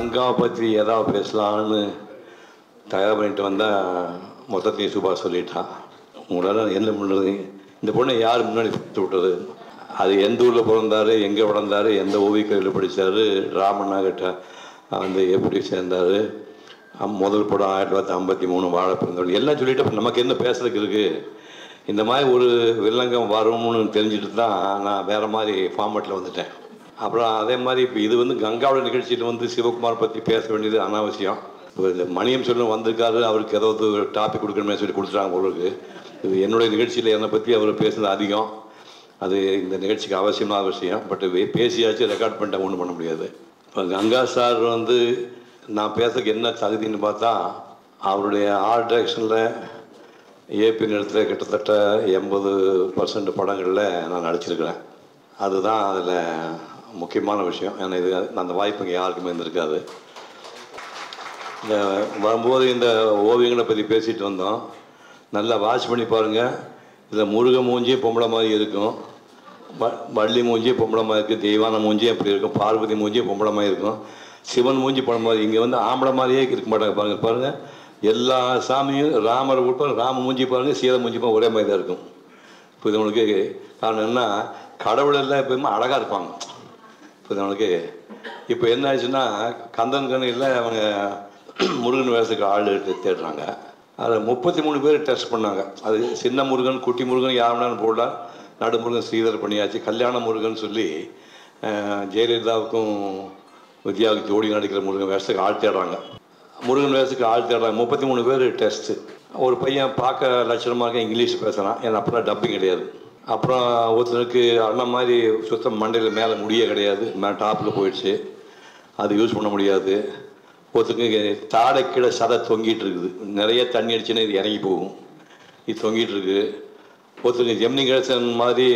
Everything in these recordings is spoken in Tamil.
கங்காவை பற்றி ஏதாவது பேசலான்னு தயார் பண்ணிட்டு வந்தால் மொத்தத்தையும் சுபா சொல்லிட்டான். உங்களால் என்ன பண்ணுறது, இந்த பொண்ணை யார் முன்னாடி கொடுத்து விட்டது, அது எந்த ஊரில் பிறந்தார், எங்கே வளர்ந்தார், எந்த ஓவிய கல்வியில் படித்தார், ராமண்ணா கிட்ட வந்து எப்படி சேர்ந்தார், முதல் படம் 1953 வாழ பிறந்தவர் எல்லாம் சொல்லிவிட்டு அப்போ நமக்கு என்ன பேசுறதுக்கு இருக்குது. இந்த மாதிரி ஒரு வில்லங்கம் வரும்னு தெரிஞ்சுட்டு தான் நான் வேறு மாதிரி ஃபார்மேட்டில் வந்துட்டேன். அப்புறம் அதே மாதிரி இப்போ இது வந்து கங்காவோட நிகழ்ச்சியில் வந்து சிவகுமார் பற்றி பேச வேண்டியது அனாவசியம். இப்போ இந்த மணியம் சொல்ல வந்திருக்காரு, அவருக்கு ஏதாவது ஒரு டாபிக் கொடுக்கணுமே சொல்லி கொடுத்துட்டாங்க பொருளுக்கு. இது என்னுடைய நிகழ்ச்சியில் என்னை பற்றி அவர் பேசுனது அதிகம், அது இந்த நிகழ்ச்சிக்கு அவசியமான விஷயம். பட் பேசியாச்சு, ரெக்கார்ட் பண்ணிட்டா ஒன்றும் பண்ண முடியாது. இப்போ கங்கா சார் வந்து நான் பேசுறதுக்கு என்ன தகுதின்னு பார்த்தா, அவருடைய ஆர்ட் டைரக்ஷனில் ஏபி நிலத்தில் கிட்டத்தட்ட 80% படங்களில் நான் நடிச்சிருக்கிறேன். அதுதான் அதில் முக்கியமான விஷயம். ஏன்னா இது அந்த வாய்ப்பு இங்கே யாருக்குமே இருந்திருக்காது. இந்த வரும்போது இந்த ஓவியங்களை பற்றி பேசிகிட்டு வந்தோம். நல்லா வாட்ச் பண்ணி பாருங்கள். இதில் முருக மூஞ்சி பொம்பளை மாதிரி இருக்கும், வள்ளி மூஞ்சி பொம்பளை மாதிரி இருக்குது, தெய்வான மூஞ்சி அப்படி இருக்கும், பார்வதி மூஞ்சி பொம்பளை மாதிரி இருக்கும், சிவன் மூஞ்சி பொம்பளை மாதிரி. இங்கே வந்து ஆம்பளை மாதிரியே இருக்க மாட்டாங்க. பாருங்கள் பாருங்கள், எல்லா சாமியும் ராமர் உட்பட ராம மூஞ்சி பாருங்கள், சீதை மூஞ்சி ஒரே மாதிரி தான் இருக்கும். இப்போ இது உங்களுக்கு காரணம் என்ன, கடவுள் எல்லாம் எப்போயுமே அழகாக இருப்பாங்க. இப்போ நம்மளுக்கு இப்போ என்ன ஆச்சுன்னா, கந்தன் கண்ணியில் அவங்க முருகன் வேஷத்துக்கு ஆள் தேடுறாங்க. அதில் 33 பேர் டெஸ்ட் பண்ணாங்க. அது சின்ன முருகன், குட்டி முருகன் யாருன்னு போட்டால், நடுமுருகன் ஸ்ரீதர் பண்ணியாச்சு. கல்யாண முருகன் சொல்லி ஜெயலலிதாவுக்கும் வித்யாவுக்கு ஜோடி நடிக்கிற முருகன் வேஷத்துக்கு ஆள் தேடுறாங்க. முருகன் வேஷத்துக்கு ஆள் தேடுறாங்க. 33 பேர் டெஸ்ட்டு. ஒரு பையன் பார்க்க லட்சணமாக இங்கிலீஷ் பேசுகிறான், ஏன்னா அப்போலாம் டப்பிங் கிடையாது. அப்புறம் ஒருத்தருக்கு அண்ணன் மாதிரி சுத்தம் மண்டையில் மேலே முடியே கிடையாது, மேலே டாப்பில் போயிடுச்சு, அது யூஸ் பண்ண முடியாது. ஒருத்தருக்கு தாடை கீழே சதை தொங்கிட்டு இருக்குது, நிறைய தண்ணி அடிச்சுன்னா இது இறங்கி போகும், இது தொங்கிட்டு இருக்கு. ஒருத்தருக்கு ஜெமினி கணேசன் மாதிரி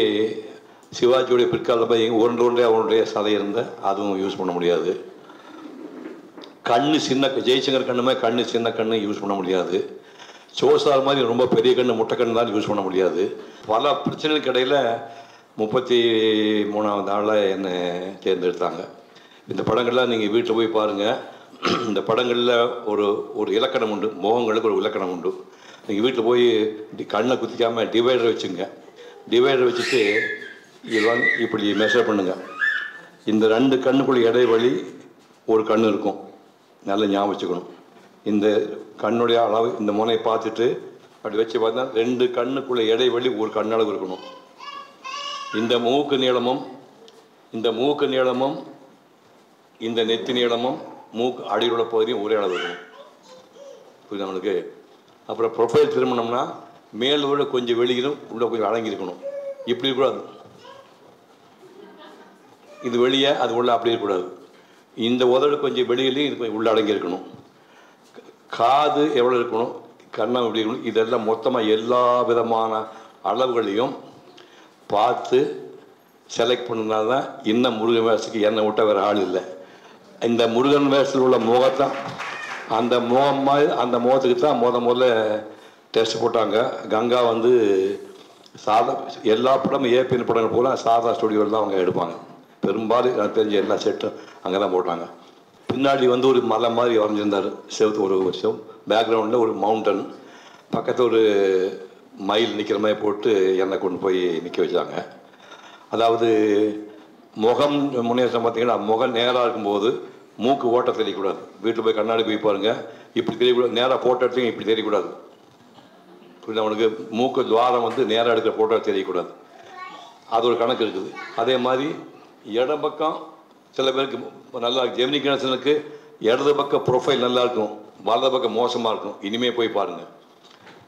சிவாஜியோடைய பிற்காலத்தில் போய் உருண்டைய சதை இருந்தால் அதுவும் யூஸ் பண்ண முடியாது. கண்ணு சின்ன, ஜெய்சங்கர் கண்ணு மாதிரி கண்ணு சின்ன கண்ணு யூஸ் பண்ண முடியாது. சோசார் மாதிரி ரொம்ப பெரிய கண்ணு முட்டைக்கண்ணு தான் யூஸ் பண்ண முடியாது. பல பிரச்சனைகளுக்கு இடையில் 33ஆவது ஆளாக என்னை தேர்ந்தெடுத்தாங்க. இந்த படங்கள்லாம் நீங்கள் வீட்டில் போய் பாருங்கள். இந்த படங்களில் ஒரு இலக்கணம் உண்டு, முகங்களுக்கு ஒரு இலக்கணம் உண்டு. நீங்கள் வீட்டில் போய் கண்ணை குத்திக்காமல் டிவைடர் வச்சுங்க. டிவைடர் வச்சுட்டு இப்படி மெஷர் பண்ணுங்கள். இந்த 2 கண்ணுக்குள்ள இடைவெளி ஒரு கண் இருக்கும், நல்லா ஞாபகம் வச்சுக்கணும். இந்த கண்ணுடைய அளவு இந்த முனையை பார்த்துட்டு அப்படி வச்சு பார்த்தா 2 கண்ணுக்குள்ள இடைவெளி ஒரு கண்ணளவு இருக்கணும். இந்த மூக்கு நீளமும் இந்த நெத்தி நீளமும் மூக்கு அடியில் உள்ள பகுதியும் ஒரே அளவு இருக்கணும். புரியுது நம்மளுக்கு? அப்புறம் ப்ரொஃபைல் திரும்பினோம்னா மேல் விட கொஞ்சம் வெளியிலும் உள்ள கொஞ்சம் அடங்கியிருக்கணும். இப்படி இருக்கக்கூடாது, இது வெளியே அது உள்ள அப்படி இருக்கக்கூடாது. இந்த உதடு கொஞ்சம் வெளியிலையும் இது கொஞ்சம் உள்ள அடங்கியிருக்கணும். காது எவ்வளோ இருக்கணும், கண்ணம் எப்படி இருக்கணும், இதெல்லாம் மொத்தமாக எல்லா விதமான அளவுகளையும் பார்த்து செலக்ட் பண்ணனால தான் இன்னும் முருகன் வேஷத்துக்கு என்னை விட்ட வேறு ஆள் இல்லை. இந்த முருகன் வேஷத்தில் உள்ள முகத்தான், அந்த முகம் மாதிரி அந்த முகத்துக்கு தான் முதல்ல டெஸ்ட் போட்டாங்க. கங்கா வந்து எல்லா படமும் ஏபிஎன் படங்கள் போல சாதா ஸ்டுடியோவில் தான் அவங்க எடுப்பாங்க. பெரும்பாலும் எனக்கு தெரிஞ்ச எல்லா செட்டும் அங்கே தான் போட்டாங்க. பின்னாடி வந்து ஒரு மலை மாதிரி வரைஞ்சிருந்தார், செவத்து ஒரு வருஷம் பேக்ரவுண்டில் ஒரு மவுண்டன், பக்கத்தில் ஒரு மயில் நிற்கிற மாதிரி போட்டு என்னை கொண்டு போய் நிற்க வச்சாங்க. அதாவது முகம் முன்னேற்றம் பார்த்தீங்கன்னா, முகம் நேராக இருக்கும்போது மூக்கு ஓட்ட தெரியக்கூடாது. வீட்டில் போய் கண்ணாடி போய் பாருங்கள், இப்படி தெரியக்கூடாது. நேராக ஃபோட்டோ எடுத்து இப்படி தெரியக்கூடாது. புரியுது அவனுக்கு? மூக்கு துவாரம் வந்து நேராக எடுக்கிற ஃபோட்டோ தெரியக்கூடாது. அது ஒரு கணக்கு இருக்குது. அதே மாதிரி இடம் பக்கம் சில பேருக்கு நல்லா, ஜெமினி கணேசனுக்கு இடது பக்கம் ப்ரொஃபைல் நல்லா இருக்கும், வலது பக்கம் மோசமாக இருக்கும். இனிமேல் போய் பாருங்கள்,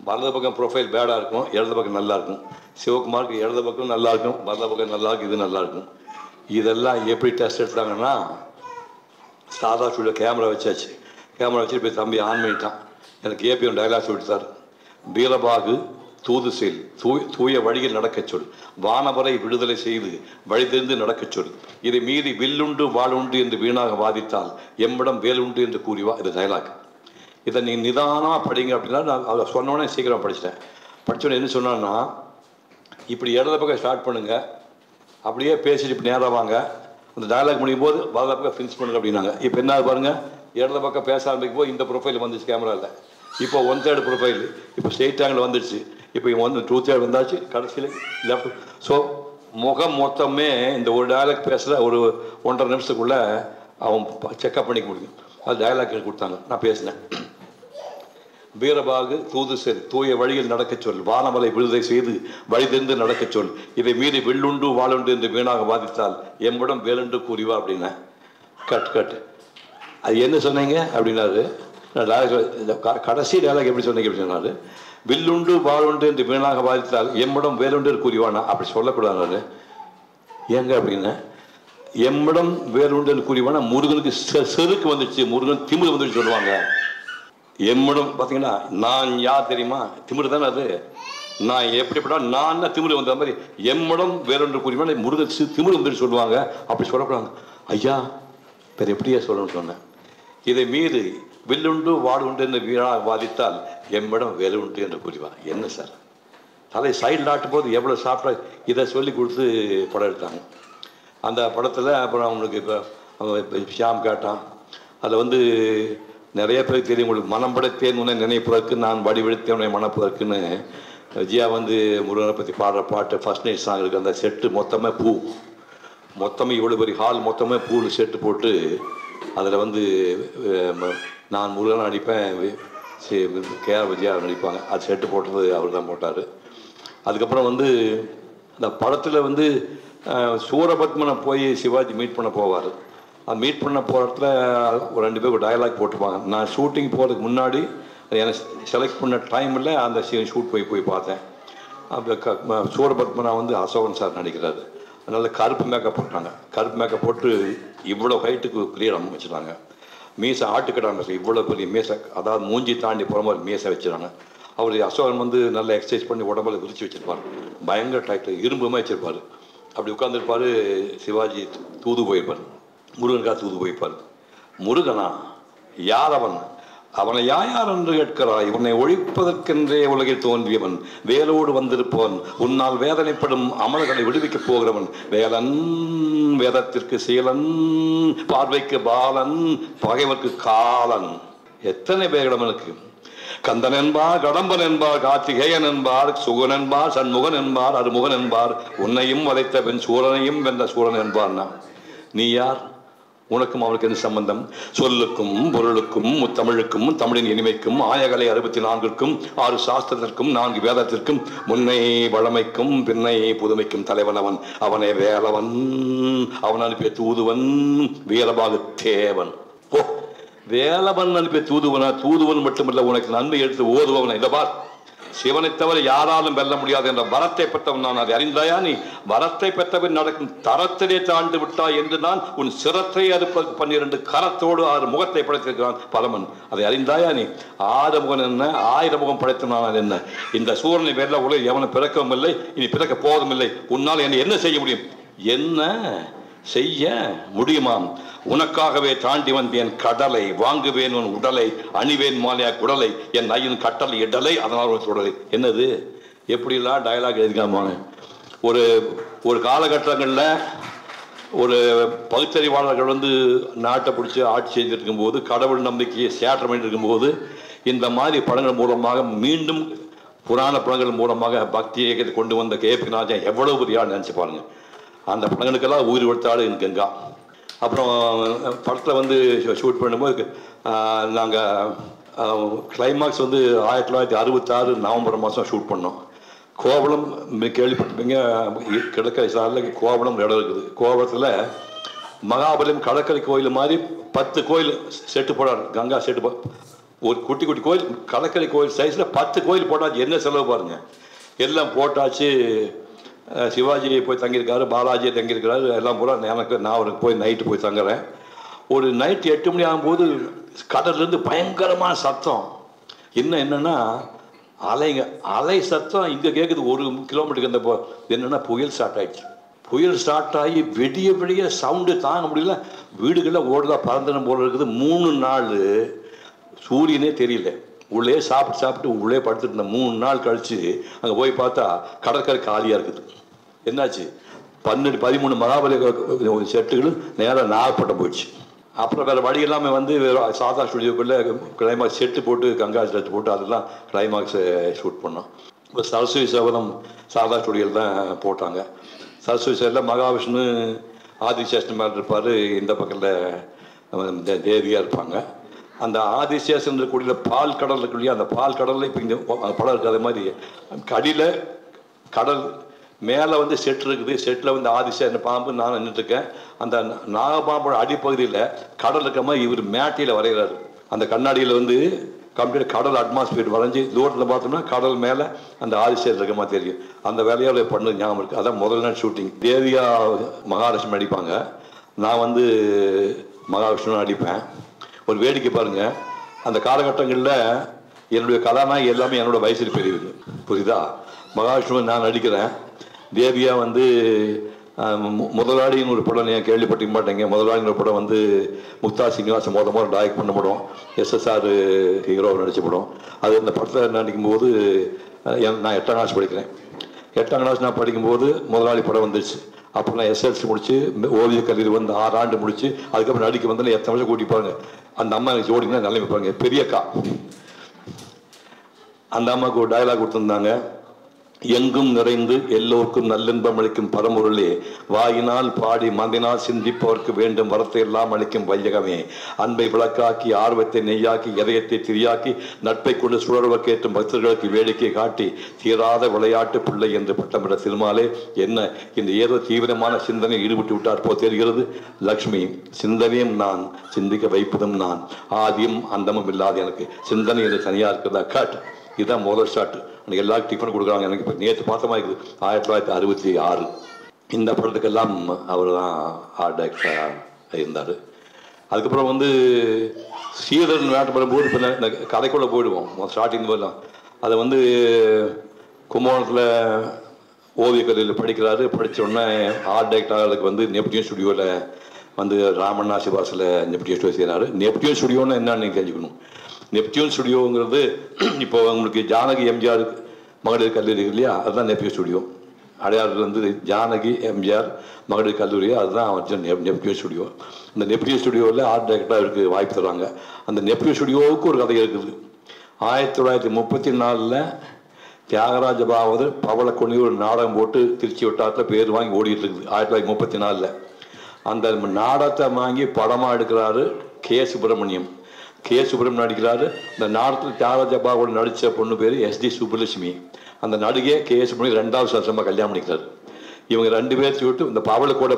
வலது பக்கம் ப்ரொஃபைல் பேடாக இருக்கும், இடது பக்கம் நல்லா இருக்கும். சிவகுமாருக்கு இடது பக்கம் நல்லா இருக்கும், வலது பக்கம் நல்லா இருக்கும், இது நல்லா இருக்கும். இதெல்லாம் எப்படி டெஸ்ட் எடுத்தாங்கன்னா, சாதா ஸ்டுடியோ கேமரா வச்சாச்சு. கேமரா வச்சு போய் தம்பி ஆன் பண்ணிட்டான். எனக்கு ஏபிஎம் டைலாக் சொல்லிட்டார். வீரபாகு தூது செல், தூய வழியில் நடக்கச் சொல், வானவரை விடுதலை செய்து வழி தெரிந்து நடக்கச் சொல், இதை மீறி வில்லுண்டு வாளுண்டு என்று வீணாக வாதித்தால் எம்மிடம் வேலுண்டு என்று கூறிவா. இது டைலாக். இதை நீ நிதானமாக படிங்க அப்படின்னா, நான் அதை சொன்னோடனே சீக்கிரம் படிச்சிட்டேன். படித்தோடனே என்ன சொன்னான்னா, இப்படி இடது பக்கம் ஸ்டார்ட் பண்ணுங்கள், அப்படியே பேசிட்டு இப்படி நேராக வாங்க, அந்த டயலாக் முடியும் போது வலது பக்கம் ஃபினிஷ் பண்ணுங்க அப்படின்னாங்க. இப்போ என்ன பாருங்கள், இடது பக்கம் பேச ஆரம்பிக்கும் போது இந்த ப்ரொஃபைல் வந்துச்சு கேமராவில். இப்போ 1/3 ப்ரொஃபைல் இப்போ ஸ்ட்ரெயிட் ஆங்கிள் வந்துடுச்சு. இப்போ இவன் வந்து 2/3 வந்தாச்சு, கடைசியில் லெஃப்ட். ஸோ முகம் மொத்தமே இந்த ஒரு டயலாக் பேசுகிற ஒரு 1.5 நிமிஷத்துக்குள்ளே அவன் செக்அப் பண்ணிக்க முடியும். அது டயலாக் கொடுத்தாங்க, நான் பேசினேன். வீரபாகு தூது செல், தூய வழியில் நடக்கச் சொல், வானமலை விடுதலை செய்து வழிதென்று நடக்கச் சொல், இதை மீறி வெள்ளுண்டு வாளுண்டு என்று வீணாக வாதித்தால் எம்மிடம் வேலுண்டு கூறிவா அப்படின்னா. கட் அது என்ன சொன்னீங்க அப்படின்னாரு. கடைசி டயலாக் எப்படி சொன்னீங்க அப்படி சொன்னாரு. வில்லுண்டு வாளுண்டு என்று வீணாக வாதித்தால் எம்மிடம் வேலுண்டு கூறிவானா. அப்படி சொல்லக்கூடாது. ஏங்க அப்படின்னா, எம்மிடம் வேலுண்டு கூறிவானா முருகனுக்கு செருக்கு வந்துடுச்சு, முருகன் திமிரு வந்துடுச்சு சொல்லுவாங்க. எம்மிடம் பார்த்தீங்கன்னா நான் யார் தெரியுமா, திமிரு தானே அது. நான் எப்படிப்பட்டா நான் திமிரு வந்த மாதிரி எம்மிடம் வேறொன்று கூறினா முருகன் திமிரு வந்துட்டு சொல்லுவாங்க. அப்படி சொல்லக்கூடாது. ஐயா வேறு எப்படியா சொல்லணும்னு சொன்னேன். இதை மீறி வில்லுண்டு வாடுண்டு என்று வீணாக வாதித்தால் எம்மிடம் வேலை உண்டு என்று கூறிவா. என்ன சார், தலை சைடில் ஆட்டும் போது எவ்வளோ சாப்பிட்டா இதை சொல்லி கொடுத்து படம் எடுத்தாங்க. அந்த படத்தில் அப்புறம் அவங்களுக்கு இப்போ ஷியாம் கேட்டான். அதில் வந்து நிறைய பேருக்கு தெரியும் உங்களுக்கு, மனம் படைத்தேன் உன்னை நினைப்பதற்கு நான் வடிவெடுத்தேன் உன்னை மனப்பதற்குன்னு விஜயா வந்து முருகனை பற்றி பாடுற பாட்டு ஃபர்ஸ்ட் நைட் சாங் இருக்குது. அந்த செட்டு மொத்தமே பூ, மொத்தமே இவ்வளோ பெரிய ஹால் மொத்தமே பூவில் செட்டு போட்டு அதில் வந்து நான் முருகனை நடிப்பேன், கேஆர் விஜயா நடிப்பாங்க. அது செட்டு போட்டது அவர் தான் போட்டார். அதுக்கப்புறம் வந்து அந்த படத்தில் வந்து சூரபத்மனை போய் சிவாஜி மீட் பண்ண போவார். அது மீட் பண்ண போகிற இடத்துல ஒரு 2 பேர் ஒரு டயலாக் போட்டிருப்பாங்க. நான் ஷூட்டிங் போகிறதுக்கு முன்னாடி எனக்கு செலக்ட் பண்ண டைமில் அந்த ஷூட் போய் பார்த்தேன். அப்போ சூரபத்மனா வந்து அசோகன் சார் நடிக்கிறாரு. அதனால் கருப்பு மேக்கப் போட்டாங்க. கருப்பு மேக்கப் போட்டு இவ்வளோ ஹைட்டுக்கு கிளியர் வச்சுட்டாங்க. மீசை ஆட்டுக்கட்டாங்க, இவ்வளோ பெரிய மீசை, அதாவது மூஞ்சி தாண்டி போகிற மாதிரி மீசை வச்சுருவாங்க. அவர் அசோகன் வந்து நல்லா எக்ஸசைஸ் பண்ணி உடம்புல விரிச்சு வச்சுருப்பார். பயங்கர டைட்டில் இரும்புமே வச்சுருப்பார். அப்படி உட்காந்துருப்பார். சிவாஜி தூது போயிருப்பார், முருகனுக்காக தூது போய்ப்பார். முருகனா யார் அவன், அவனை யார் என்று கேட்கிறாய், உன்னை ஒழிப்பதற்கென்றே உலகில் தோன்றியவன், வேலோடு வந்திருப்பவன், உன்னால் வேதனைப்படும் அமல்களை விடுவிக்கப் போகிறவன், வேலன் வேதத்திற்கு சீலன், பார்வைக்கு பாலன், பகைவர்க்கு காலன். எத்தனை பேரிடம் எனக்கு கந்தன் என்பார், கடம்பன் என்பார், கார்த்திகேயன் என்பார், சுகன் என்பார், சண்முகன் என்பார், அருமுகன் என்பார், உன்னையும் வதைத்த பெண் சூரனையும் வென்ற சூரன் என்பார். நீ யார், உனக்கும் அவனுக்கு என்ன சம்பந்தம்? சொல்லுக்கும் பொருளுக்கும் முத்தமிழுக்கும் தமிழின் இனிமைக்கும் ஆயகலை 64க்கும் 6 சாஸ்திரத்திற்கும் 4 வேதத்திற்கும் முன்னை வளமைக்கும் பின்னை புதுமைக்கும் தலைவன் அவன், அவனே வேலவன், அவன் அனுப்பிய தூதுவன் வீரபாகு தேவன். ஓ, வேலவன் அனுப்பிய தூதுவனா? தூதுவன் மட்டுமல்ல, உனக்கு நன்மை எடுத்து ஓதுவவன். இந்த பார், சிவனை தவிர யாராலும் வெல்ல முடியாது என்ற வரத்தை பெற்றவன் நான். அதை அறிந்தாயா நீ? வரத்தை பெற்றவன் நடக்கும் தரத்திலே தாண்டு விட்டாய் என்று நான் உன் சிரத்தை அறுப்பதற்கு 12 கரத்தோடு 6 முகத்தை படைத்திருக்கிறான் பரமன். அதை அறிந்தாயா நீ? 6 முகம் என்ன, 1000 முகம் படைத்தான் என்ன? இந்த சூரனை வெல்ல உலகில் எவனும் பிறக்கவும் இல்லை, இனி பிறக்க போவதும் இல்லை. உன்னால் என்னை என்ன செய்ய முடியும்? என்ன செய்ய முடியுமாம்? உனக்காகவே தாண்டி வந்தேன் கடலை, வாங்குவேன் உன் உடலை, அணிவேன் மாலையா குடலை, என் ஐயன் கட்டளை இடலை, அதனால் ஒரு உடலை. என்னது, எப்படிலாம் டயலாக் எழுதிக்காம. ஒரு காலகட்டங்களில் ஒரு பகுத்தறிவாளர்கள் வந்து நாட்டை பிடிச்சி ஆட்சி செய்துட்டு இருக்கும்போது, கடவுள் நம்பிக்கையை சேற்றம் பண்ணிட்டு இருக்கும்போது, இந்த மாதிரி படங்கள் மூலமாக மீண்டும் புராண படங்கள் மூலமாக பக்தி இயக்கத்தை கொண்டு வந்த கேபி ராஜன் எவ்வளவு பெரிய ஆள் நினச்சி பாருங்க. அந்த படங்களுக்கெல்லாம் உயிர் கொடுத்தாள் கங்கா. அப்புறம் படத்தில் வந்து ஷூட் பண்ணும்போது நாங்கள் கிளைமாக்ஸ் வந்து 1966 நவம்பர் மாதம் ஷூட் பண்ணோம். கோவளம் கேள்விப்பட்டிருப்பீங்க, கடற்கரை சாரில் கோவளம் இடம் இருக்குது. கோவளத்தில் மகாபலியம் கடற்கரை கோயில் மாதிரி 10 கோயில் செட்டு போடாது. கங்கா செட்டு ஒரு குட்டி குட்டி கோயில், கடற்கரை கோயில் சைஸில் 10 கோயில் போட்டாச்சு. என்ன செலவு பாருங்கள். எல்லாம் போட்டாச்சு. சிவாஜி போய் தங்கியிருக்காரு, பாலாஜியை தங்கியிருக்கிறாரு, எல்லாம் பூரா நான் அவருக்கு போய் நைட்டு போய் தங்குறேன். ஒரு நைட்டு 8 மணி ஆகும்போது கடல்லேருந்து பயங்கரமான சத்தம். என்னன்னா அலை சத்தம் இங்கே கேட்குது. 1 கிலோமீட்டருக்கு அந்த என்னென்னா புயல் ஸ்டார்ட் ஆகிடுச்சு. புயல் ஸ்டார்ட் ஆகி விடிய விடிய சவுண்டு தாங்க முடியல. வீடுகளில் ஓடுதா பறந்துடும் போல இருக்குது. 3 நாள் சூரியனே தெரியல. உள்ளே சாப்பிட்டு உள்ளே படுத்துட்டு இருந்த 3 நாள் கழிச்சு அங்கே போய் பார்த்தா கடற்கரை காலியாக இருக்குது. என்னாச்சு? 13 மகாபலி செட்டுகளும் நேராக நாகப்பட்டினம் போயிடுச்சு. அப்புறம் வேறு வழி எல்லாமே வந்து சாதா ஸ்டுடியோக்குள்ளே கிளைமாக்ஸ் செட்டு போட்டு கங்காஸ் செட்டு போட்டு அதெல்லாம் கிளைமாக்ஸை ஷூட் பண்ணோம். இப்போ சரஸ்வதி சபதம் சாதா ஸ்டுடியோவில் தான் போட்டாங்க. சரஸ்வதி சாரில் மகாவிஷ்ணு ஆதிசேஷன் மாதிரி இருப்பார், இந்த பக்கத்தில் தேவியாக இருப்பாங்க. அந்த ஆதிசேஷன் இருக்கக்கூடிய பால் கடல் இருக்கு இல்லையா, அந்த பால் கடலில் இப்போ இங்கே படம் இருக்காத மாதிரி கடியில் கடல் மேலே வந்து செட் இருக்குது. செட்டில் வந்து ஆதிசேஷன் பாம்பு நான் நின்றுட்டுருக்கேன். அந்த நாகபாம்போட அடிப்பகுதியில் கடல் இருக்கிற மாதிரி இவர் மேட்டியில் வரைகிறாரு. அந்த கண்ணாடியில் வந்து கம்ப்ளீட் கடல் அட்மாஸ்பியர் வரைஞ்சி தூரத்தில் பார்த்தோம்னா கடல் மேலே அந்த ஆதிசேஷன் இருக்க மாதிரி தெரியும். அந்த வேலையோட பண்ணது ஞாபகம் இருக்குது. அதான் முதல் நாள் ஷூட்டிங். தேவியா மகாலட்சுமி அடிப்பாங்க, நான் வந்து மகாவிஷ்ணு அடிப்பேன். ஒரு வேடிக்கை பாருங்கள், அந்த காலகட்டங்களில் என்னுடைய கதாநாயகி எல்லாமே என்னோட வயசில் பெரியது, புரியுதா? மகாவிஷ்ணுவை நான் நடிக்கிறேன். தேவியா வந்து முதலாளின்னு ஒரு படம் நீங்கள் கேள்விப்பட்டிக்க மாட்டேங்க. முதலாளின்னு ஒரு படம் வந்து முக்தா சீனிவாசன் முதல் டைரக்ட் பண்ண படம், எஸ்எஸ்ஆர் ஹீரோவை நடித்த படம். அது அந்த படத்தில் நடிக்கும்போது நான் 8ஆம் கிளாஸ் படிக்கிறேன். 8ஆம் கிளாஸ் நான் படிக்கும்போது முதலாளி படம் வந்துடுச்சு. அப்புறம் நான் எஸ்எல்சி முடிச்சு ஓவிய கல்லூரி வந்து 6 ஆண்டு முடிச்சு அதுக்கப்புறம் நடிக்க வந்து எத்தனை வருஷம் கூட்டிப்பாங்க. அந்த அம்மா எனக்கு ஜோடிங்கன்னா நல்லா வைப்பாங்க, பெரியக்கா. அந்த அம்மாவுக்கு ஒரு டயலாக் கொடுத்துருந்தாங்க, எங்கும் நிறைந்து எல்லோருக்கும் நல்லின்பம் அளிக்கும் பரம்பொருளே, வாயினால் பாடி மந்தினால் சிந்திப்பவர்க்கு வேண்டும் வரத்தை எல்லாம் அளிக்கும் வையகமே, அன்பை விளக்காக்கி ஆர்வத்தை நெய்யாக்கி இதயத்தை திரியாக்கி நட்பை கொண்டு சுழல்வ கேட்டும் பக்தர்களுக்கு வேடிக்கை காட்டி தீராத விளையாட்டு பிள்ளை என்று பட்டமிட திருமாலே, என்ன இந்த ஏதோ தீவிரமான சிந்தனை ஈடுபட்டு விட்டார் போ தெரிகிறது. லக்ஷ்மி, சிந்தனையும் நான், சிந்திக்க வைப்பதும் நான், ஆதியும் அந்தமும் இல்லாத எனக்கு சிந்தனை என்று தனியாக இருக்கிறதா காட்டு. இதுதான் முதல் ஷாட்டு. எனக்கு எல்லாருக்கும் டிஃபன் கொடுக்குறாங்க. எனக்கு இப்போ நேற்று பார்த்த மாதிரி இருக்குது. 1966 இந்த படத்துக்கெல்லாம் அவர் தான் ஆர்ட் டைரக்டராக இருந்தார். அதுக்கப்புறம் வந்து ஸ்ரீதரன் வேட்டை வரும்போது இப்போ இந்த கதைக்குள்ளே போயிடுவோம். ஸ்டார்டிங் போதெல்லாம் அதை வந்து கும்பகோணத்தில் ஓவியக் கல்லூரியில் படிக்கிறாரு. படித்தோடனே ஆர்ட் டைரக்டருக்கு வந்து நெப்டியூன் ஸ்டுடியோவில் வந்து ராமண்ணா சிவாசில் நெப்டியூன் ஸ்டுடியோ செய்கிறாரு. நெப்டியூன் ஸ்டுடியோன்னு என்னன்னு நீங்கள் தெரிஞ்சுக்கணும். நெப்டியூன் ஸ்டுடியோங்கிறது இப்போ உங்களுக்கு ஜானகி எம்ஜிஆர் மகளிர் கல்லூரி இல்லையா, அதுதான் நெப்டியூன் ஸ்டுடியோ. அடையாளத்தில் வந்து ஜானகி எம்ஜிஆர் மகளிர் கல்லூரி, அதுதான் நெப்டியூன் ஸ்டுடியோ. இந்த நெப்டியூன் ஸ்டுடியோவில் ஆர்ட் டைரக்டராக இருக்குது வாய்ப்பு தருவாங்க. அந்த நெப்டியூன் ஸ்டுடியோவுக்கு ஒரு கதை இருக்குது. 1934 தியாகராஜ பாகவதர் பவளக்கொன்னி ஒரு நாடகம் போட்டு திருச்சி வட்டாரத்தில் பேர் வாங்கி ஓடிட்டு இருக்குது. 1934 அந்த நாடகத்தை வாங்கி படமாக எடுக்கிறாரு கே. சுப்பிரமணியம். கே. சுப்பிரமணியம் நடிக்கிறாரு. இந்த நாடகத்தில் தியாகராஜ பாகவதர் நடித்த பொண்ணு பேர் SD சுப்புலட்சுமி. அந்த நடிகை கே. சுப்பிரமணியம் 2வது வருஷமாக கல்யாணம் பண்ணிக்கிறார். இவங்க 2 பேர் விட்டு இந்த பவளக்கோட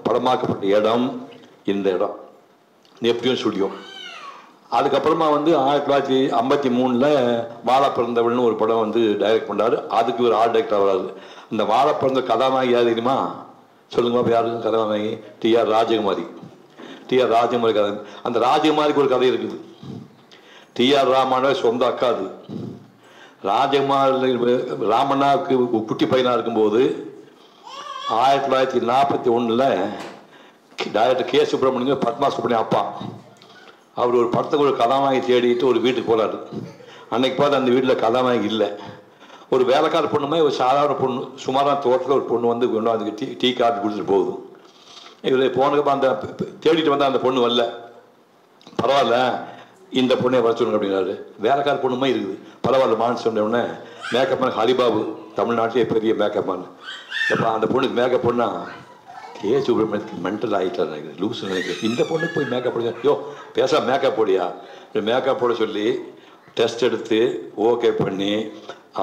படமாக்கப்பட்ட இடம் இந்த இடம் நெப்டியூன் ஸ்டுடியோ. அதுக்கப்புறமா வந்து 1953 வாழை பிறந்தவள்னு ஒரு படம் வந்து டைரக்ட் பண்ணாரு. அதுக்கு ஒரு ஆர்ட் டைரக்டர் வராது. இந்த வாழை பிறந்த கதாநாயகி யார் தெரியுமா? சொல்லுங்க யாரு கதாநாயகி? TR ராஜகுமாரி. TR ராஜகுமாரி கதை. அந்த ராஜகுமாரிக்கு ஒரு கதை இருக்குது. TR ராமண்ணா சொந்த அக்கா. அது ராஜகுமாரி ராமண்ணாவுக்கு குட்டி பையனாக இருக்கும்போது 1941 டைரக்டர் கே. சுப்பிரமணியம் பத்மா சுப்பிரமணியம் அப்பா அவர் ஒரு படத்துக்கு ஒரு கதாநாயகி தேடிட்டு ஒரு வீட்டுக்கு போகிறாரு. அன்னைக்கு பார்த்து அந்த வீட்டில் கதாநாயகி இல்லை. ஒரு வேலைக்கார பொண்ணுமே ஒரு சாதாரண பொண்ணு, சுமாரான தோட்டத்தில் ஒரு பொண்ணு வந்து கொண்டாந்து டீ காஃபி கொடுத்துட்டு போகுது. இவர் போனதுக்கு அந்த தேடிட்டு வந்தால் அந்த பொண்ணு வரல. பரவாயில்ல இந்த பொண்ணை வர சொல்லுங்க அப்படின்னாரு. வேலைக்கார பொண்ணுமே இருக்குது. பரவாயில்ல மான்னு சொன்ன உடனே மேக்கப் மேன் ஹரிபாபு, தமிழ்நாட்டிலே பெரிய மேக்கப் மேன். எப்போ அந்த பொண்ணுக்கு மேக்கப் பொண்ணா கே. சுப்பிரமணியத்துக்கு மென்டல் ஆகிட்டார் நினைக்கிறேன், லூஸ் நினைக்கிறேன். இந்த பொண்ணுக்கு போய் மேக்கப் போடுங்க, யோ பேச மேக்கப் போடியா, மேக்கப் போட சொல்லி டெஸ்ட் எடுத்து ஓகே பண்ணி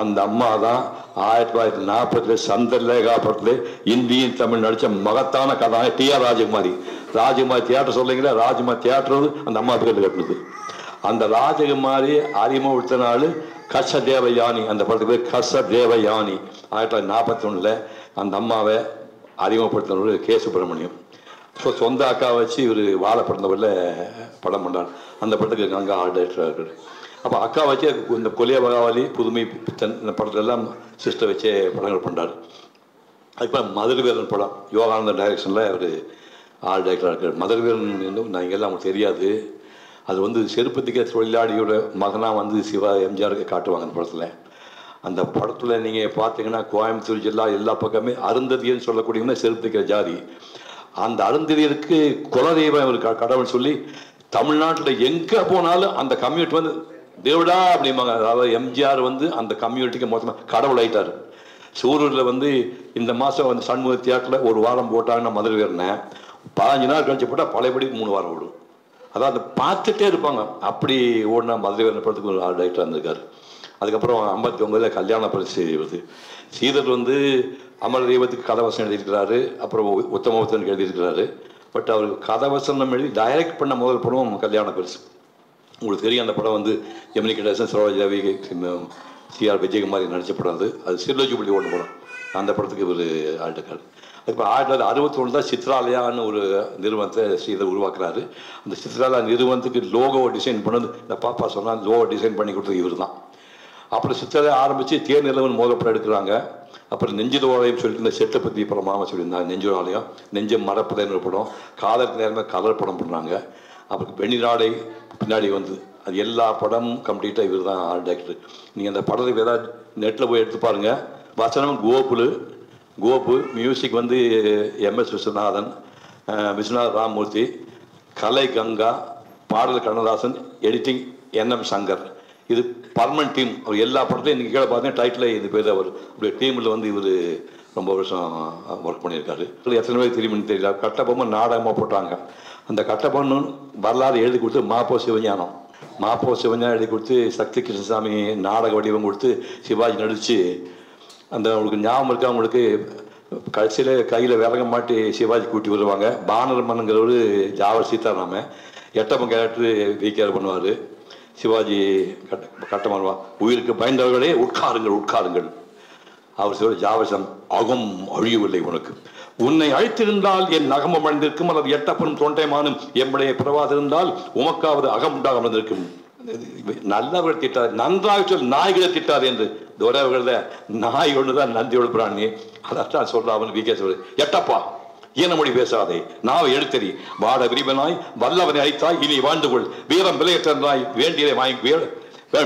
அந்த அம்மா தான் 1940 சந்திரலேகா படத்தில் இந்தியும் தமிழ் நடித்த மகத்தான கதை TR ராஜகுமாரி. ராஜகுமாரி தியேட்டர் சொல்லிங்களா, ராஜகுமாரி தியேட்டர் அந்த அம்மா பேரில் கட்டுனது. அந்த ராஜகுமாரி அறிமுகப்படுத்த நாள் கச தேவயானி. அந்த படத்துக்கு பேர் கச தேவயானி. 1941 அந்த அம்மாவை அறிமுகப்படுத்தினவர் கே. சுப்பிரமணியம். ஸோ சொந்த அக்கா வச்சு இவர் வாழை பிறந்தவரில் படம் பண்ணார். அந்த படத்துக்கு அங்கே ஆர்ட் டைரக்டராக இருக்கார். அப்போ அக்கா வச்சு இந்த கொலிய பகாவலி புதுமை இந்த படத்துலெல்லாம் சிஸ்டர் வச்சே படங்கள் பண்ணுறாரு. அதுக்கப்புறம் மதுரவீரன் படம் யோகானந்தன் டைரக்ஷனில் அவர் ஆர்ட் டைரக்டராக இருக்கார். மதுரவீரன் நான் இங்கெல்லாம் அவங்களுக்கு தெரியாது. அது வந்து செருப்பத்திக்க தொழிலாளியோட மகனாக வந்து சிவா எம்ஜிஆருக்கு காட்டுவாங்க அந்த படத்தில். அந்த படத்தில் நீங்கள் பார்த்தீங்கன்னா கோயம்புத்தூர் ஜில்லா எல்லா பக்கமே அருந்ததியன்னு சொல்லக்கூடியவங்க செலுத்திக்கிற ஜாதி. அந்த அருந்ததியருக்கு குலதெய்வம் ஒரு கடவுள் சொல்லி தமிழ்நாட்டில் எங்கே போனாலும் அந்த கம்யூனிட்டி வந்து தேவடா அப்படிம்பாங்க. அதாவது எம்ஜிஆர் வந்து அந்த கம்யூனிட்டிக்கு மொத்தமாக கடவுள் ஆயிட்டார். சூரூரில் வந்து இந்த மாதம் வந்து சண்முக தியேட்டரில் ஒரு வாரம் போட்டாங்கன்னா மதுரை வேறினேன் 15 நாள் கழிச்சு போட்டால் பழையபடி 3 வாரம் ஓடும். அதாவது பார்த்துட்டே இருப்பாங்க. அப்படி ஓடினா மதுரை வேறின படத்துக்கு ஒரு ஆள் டைரக்டராக இருந்திருக்காரு. அதுக்கப்புறம் 59 கல்யாண பரிசு வருது. ஸ்ரீதர் வந்து அமர தெய்வத்துக்கு கதவசனம் எழுதியிருக்கிறாரு. அப்புறம் உத்தமவசனுக்கு எழுதியிருக்கிறாரு. பட் அவருக்கு கதவசனம் எழுதி டைரக்ட் பண்ண முதல் படம் கல்யாண பரிசு. உங்களுக்கு தெரியும் அந்த படம் வந்து எம்னி கணேசன், சரோஜாவி, சிஆர் விஜயகுமாரி நடித்த படம். அது சிர்லஜுபலி ஓடின படம். அந்த படத்துக்கு ஒரு ஆல்டக்கார். இப்போ 1961 தான் சித்ராலயான்னு ஒரு நிறுவனத்தை ஸ்ரீதர் உருவாக்குறாரு. அந்த சித்ராலயா நிறுவனத்துக்கு லோகோ டிசைன் பண்ணது இந்த பாப்பா சொன்னால் லோகோ டிசைன் பண்ணி கொடுத்தது இவர் தான். அப்புறம் சித்ராலயா ஆரம்பித்து தேர் நிலவன் முதல் படம் எடுக்கிறாங்க. அப்புறம் நெஞ்சில் ஆலயம் சொல்லிட்டு இந்த செட்டை பற்றி படம் மாமா சொல்லியிருந்தாங்க. நெஞ்சில் ஆலயம், நெஞ்சம் மரப்பதைன்னு ஒரு படம், காதலுக்கு நேரமாக கலர் படம் பண்ணாங்க. அப்புறம் வெண்ணிராடை பின்னாடி வந்து அது எல்லா படமும் கம்ப்ளீட்டாக இவர் தான் ஆர்ட் டைரக்டர். நீங்கள் அந்த படத்தை ஏதாவது நெட்டில் போய் எடுத்து பாருங்கள். வசனம் கோபு, மியூசிக் வந்து எம்எஸ் விஸ்வநாதன், விஸ்வநாத் ராமமூர்த்தி, கலை கங்கா, பாடல் கண்ணதாசன், எடிட்டிங் என்எம் சங்கர். இது பர்மனன்ட் டீம். அவர் எல்லா படத்தையும் இன்றைக்கி கீழே பார்த்தீங்கன்னா டைட்டில் இது பேர் அவர் டீமில் வந்து இவர் ரொம்ப வருஷம் ஒர்க் பண்ணியிருக்காரு. எத்தனை பேர் தெரியும்னு தெரியல. கட்டபொம்மை நாடகமாக போட்டாங்க. அந்த கட்டபொம்மு வரலாறு எழுதி கொடுத்து மாப்போ சிவஞானம் எழுதி கொடுத்து சக்தி கிருஷ்ணசாமி நாடக வடிவம் கொடுத்து சிவாஜி நடித்து அந்த அவங்களுக்கு ஞாபகம் இருக்கா அவங்களுக்கு கடைசியில் கையில் விறக மாட்டி சிவாஜி கூட்டி வருவாங்க. பானர்மனுங்கிறவர் ஜாவர் சீதாராம, எட்டப்பன் கேரக்டரு விகேஆர் பண்ணுவார். சிவாஜி கட்டம் வருவா, உயிருக்கு பயந்தவர்களே உட்காருங்கள். அவர் சொல்ல ஜாவசம் அகம் அழியவில்லை உனக்கு, உன்னை அழித்திருந்தால் என் நகமும் அழிந்திருக்கும், அல்லது எட்டப்பனும் தொண்டைமானும் எம்முடைய பிறவாதிருந்தால் உமக்காவது அகம் உண்டாக வந்திருக்கும். நல்லவர்கள் திட்டார், நன்றாக சொல் நாய்களை திட்டார் என்று தோரவர்கள நாய் ஒண்ணுதான் நந்தி பிராணி. அதான் சொல்ற அவன் விகே சொல்ற எட்டப்பா ஈனமொழி பேசாதே, நாவை எழுத்தறி, வாட விரிவனாய் வல்லவனை அழைத்தாய், இனி வாழ்ந்து கொள், வீரம் விலையற்றாய், வேண்டியதை வாங்கி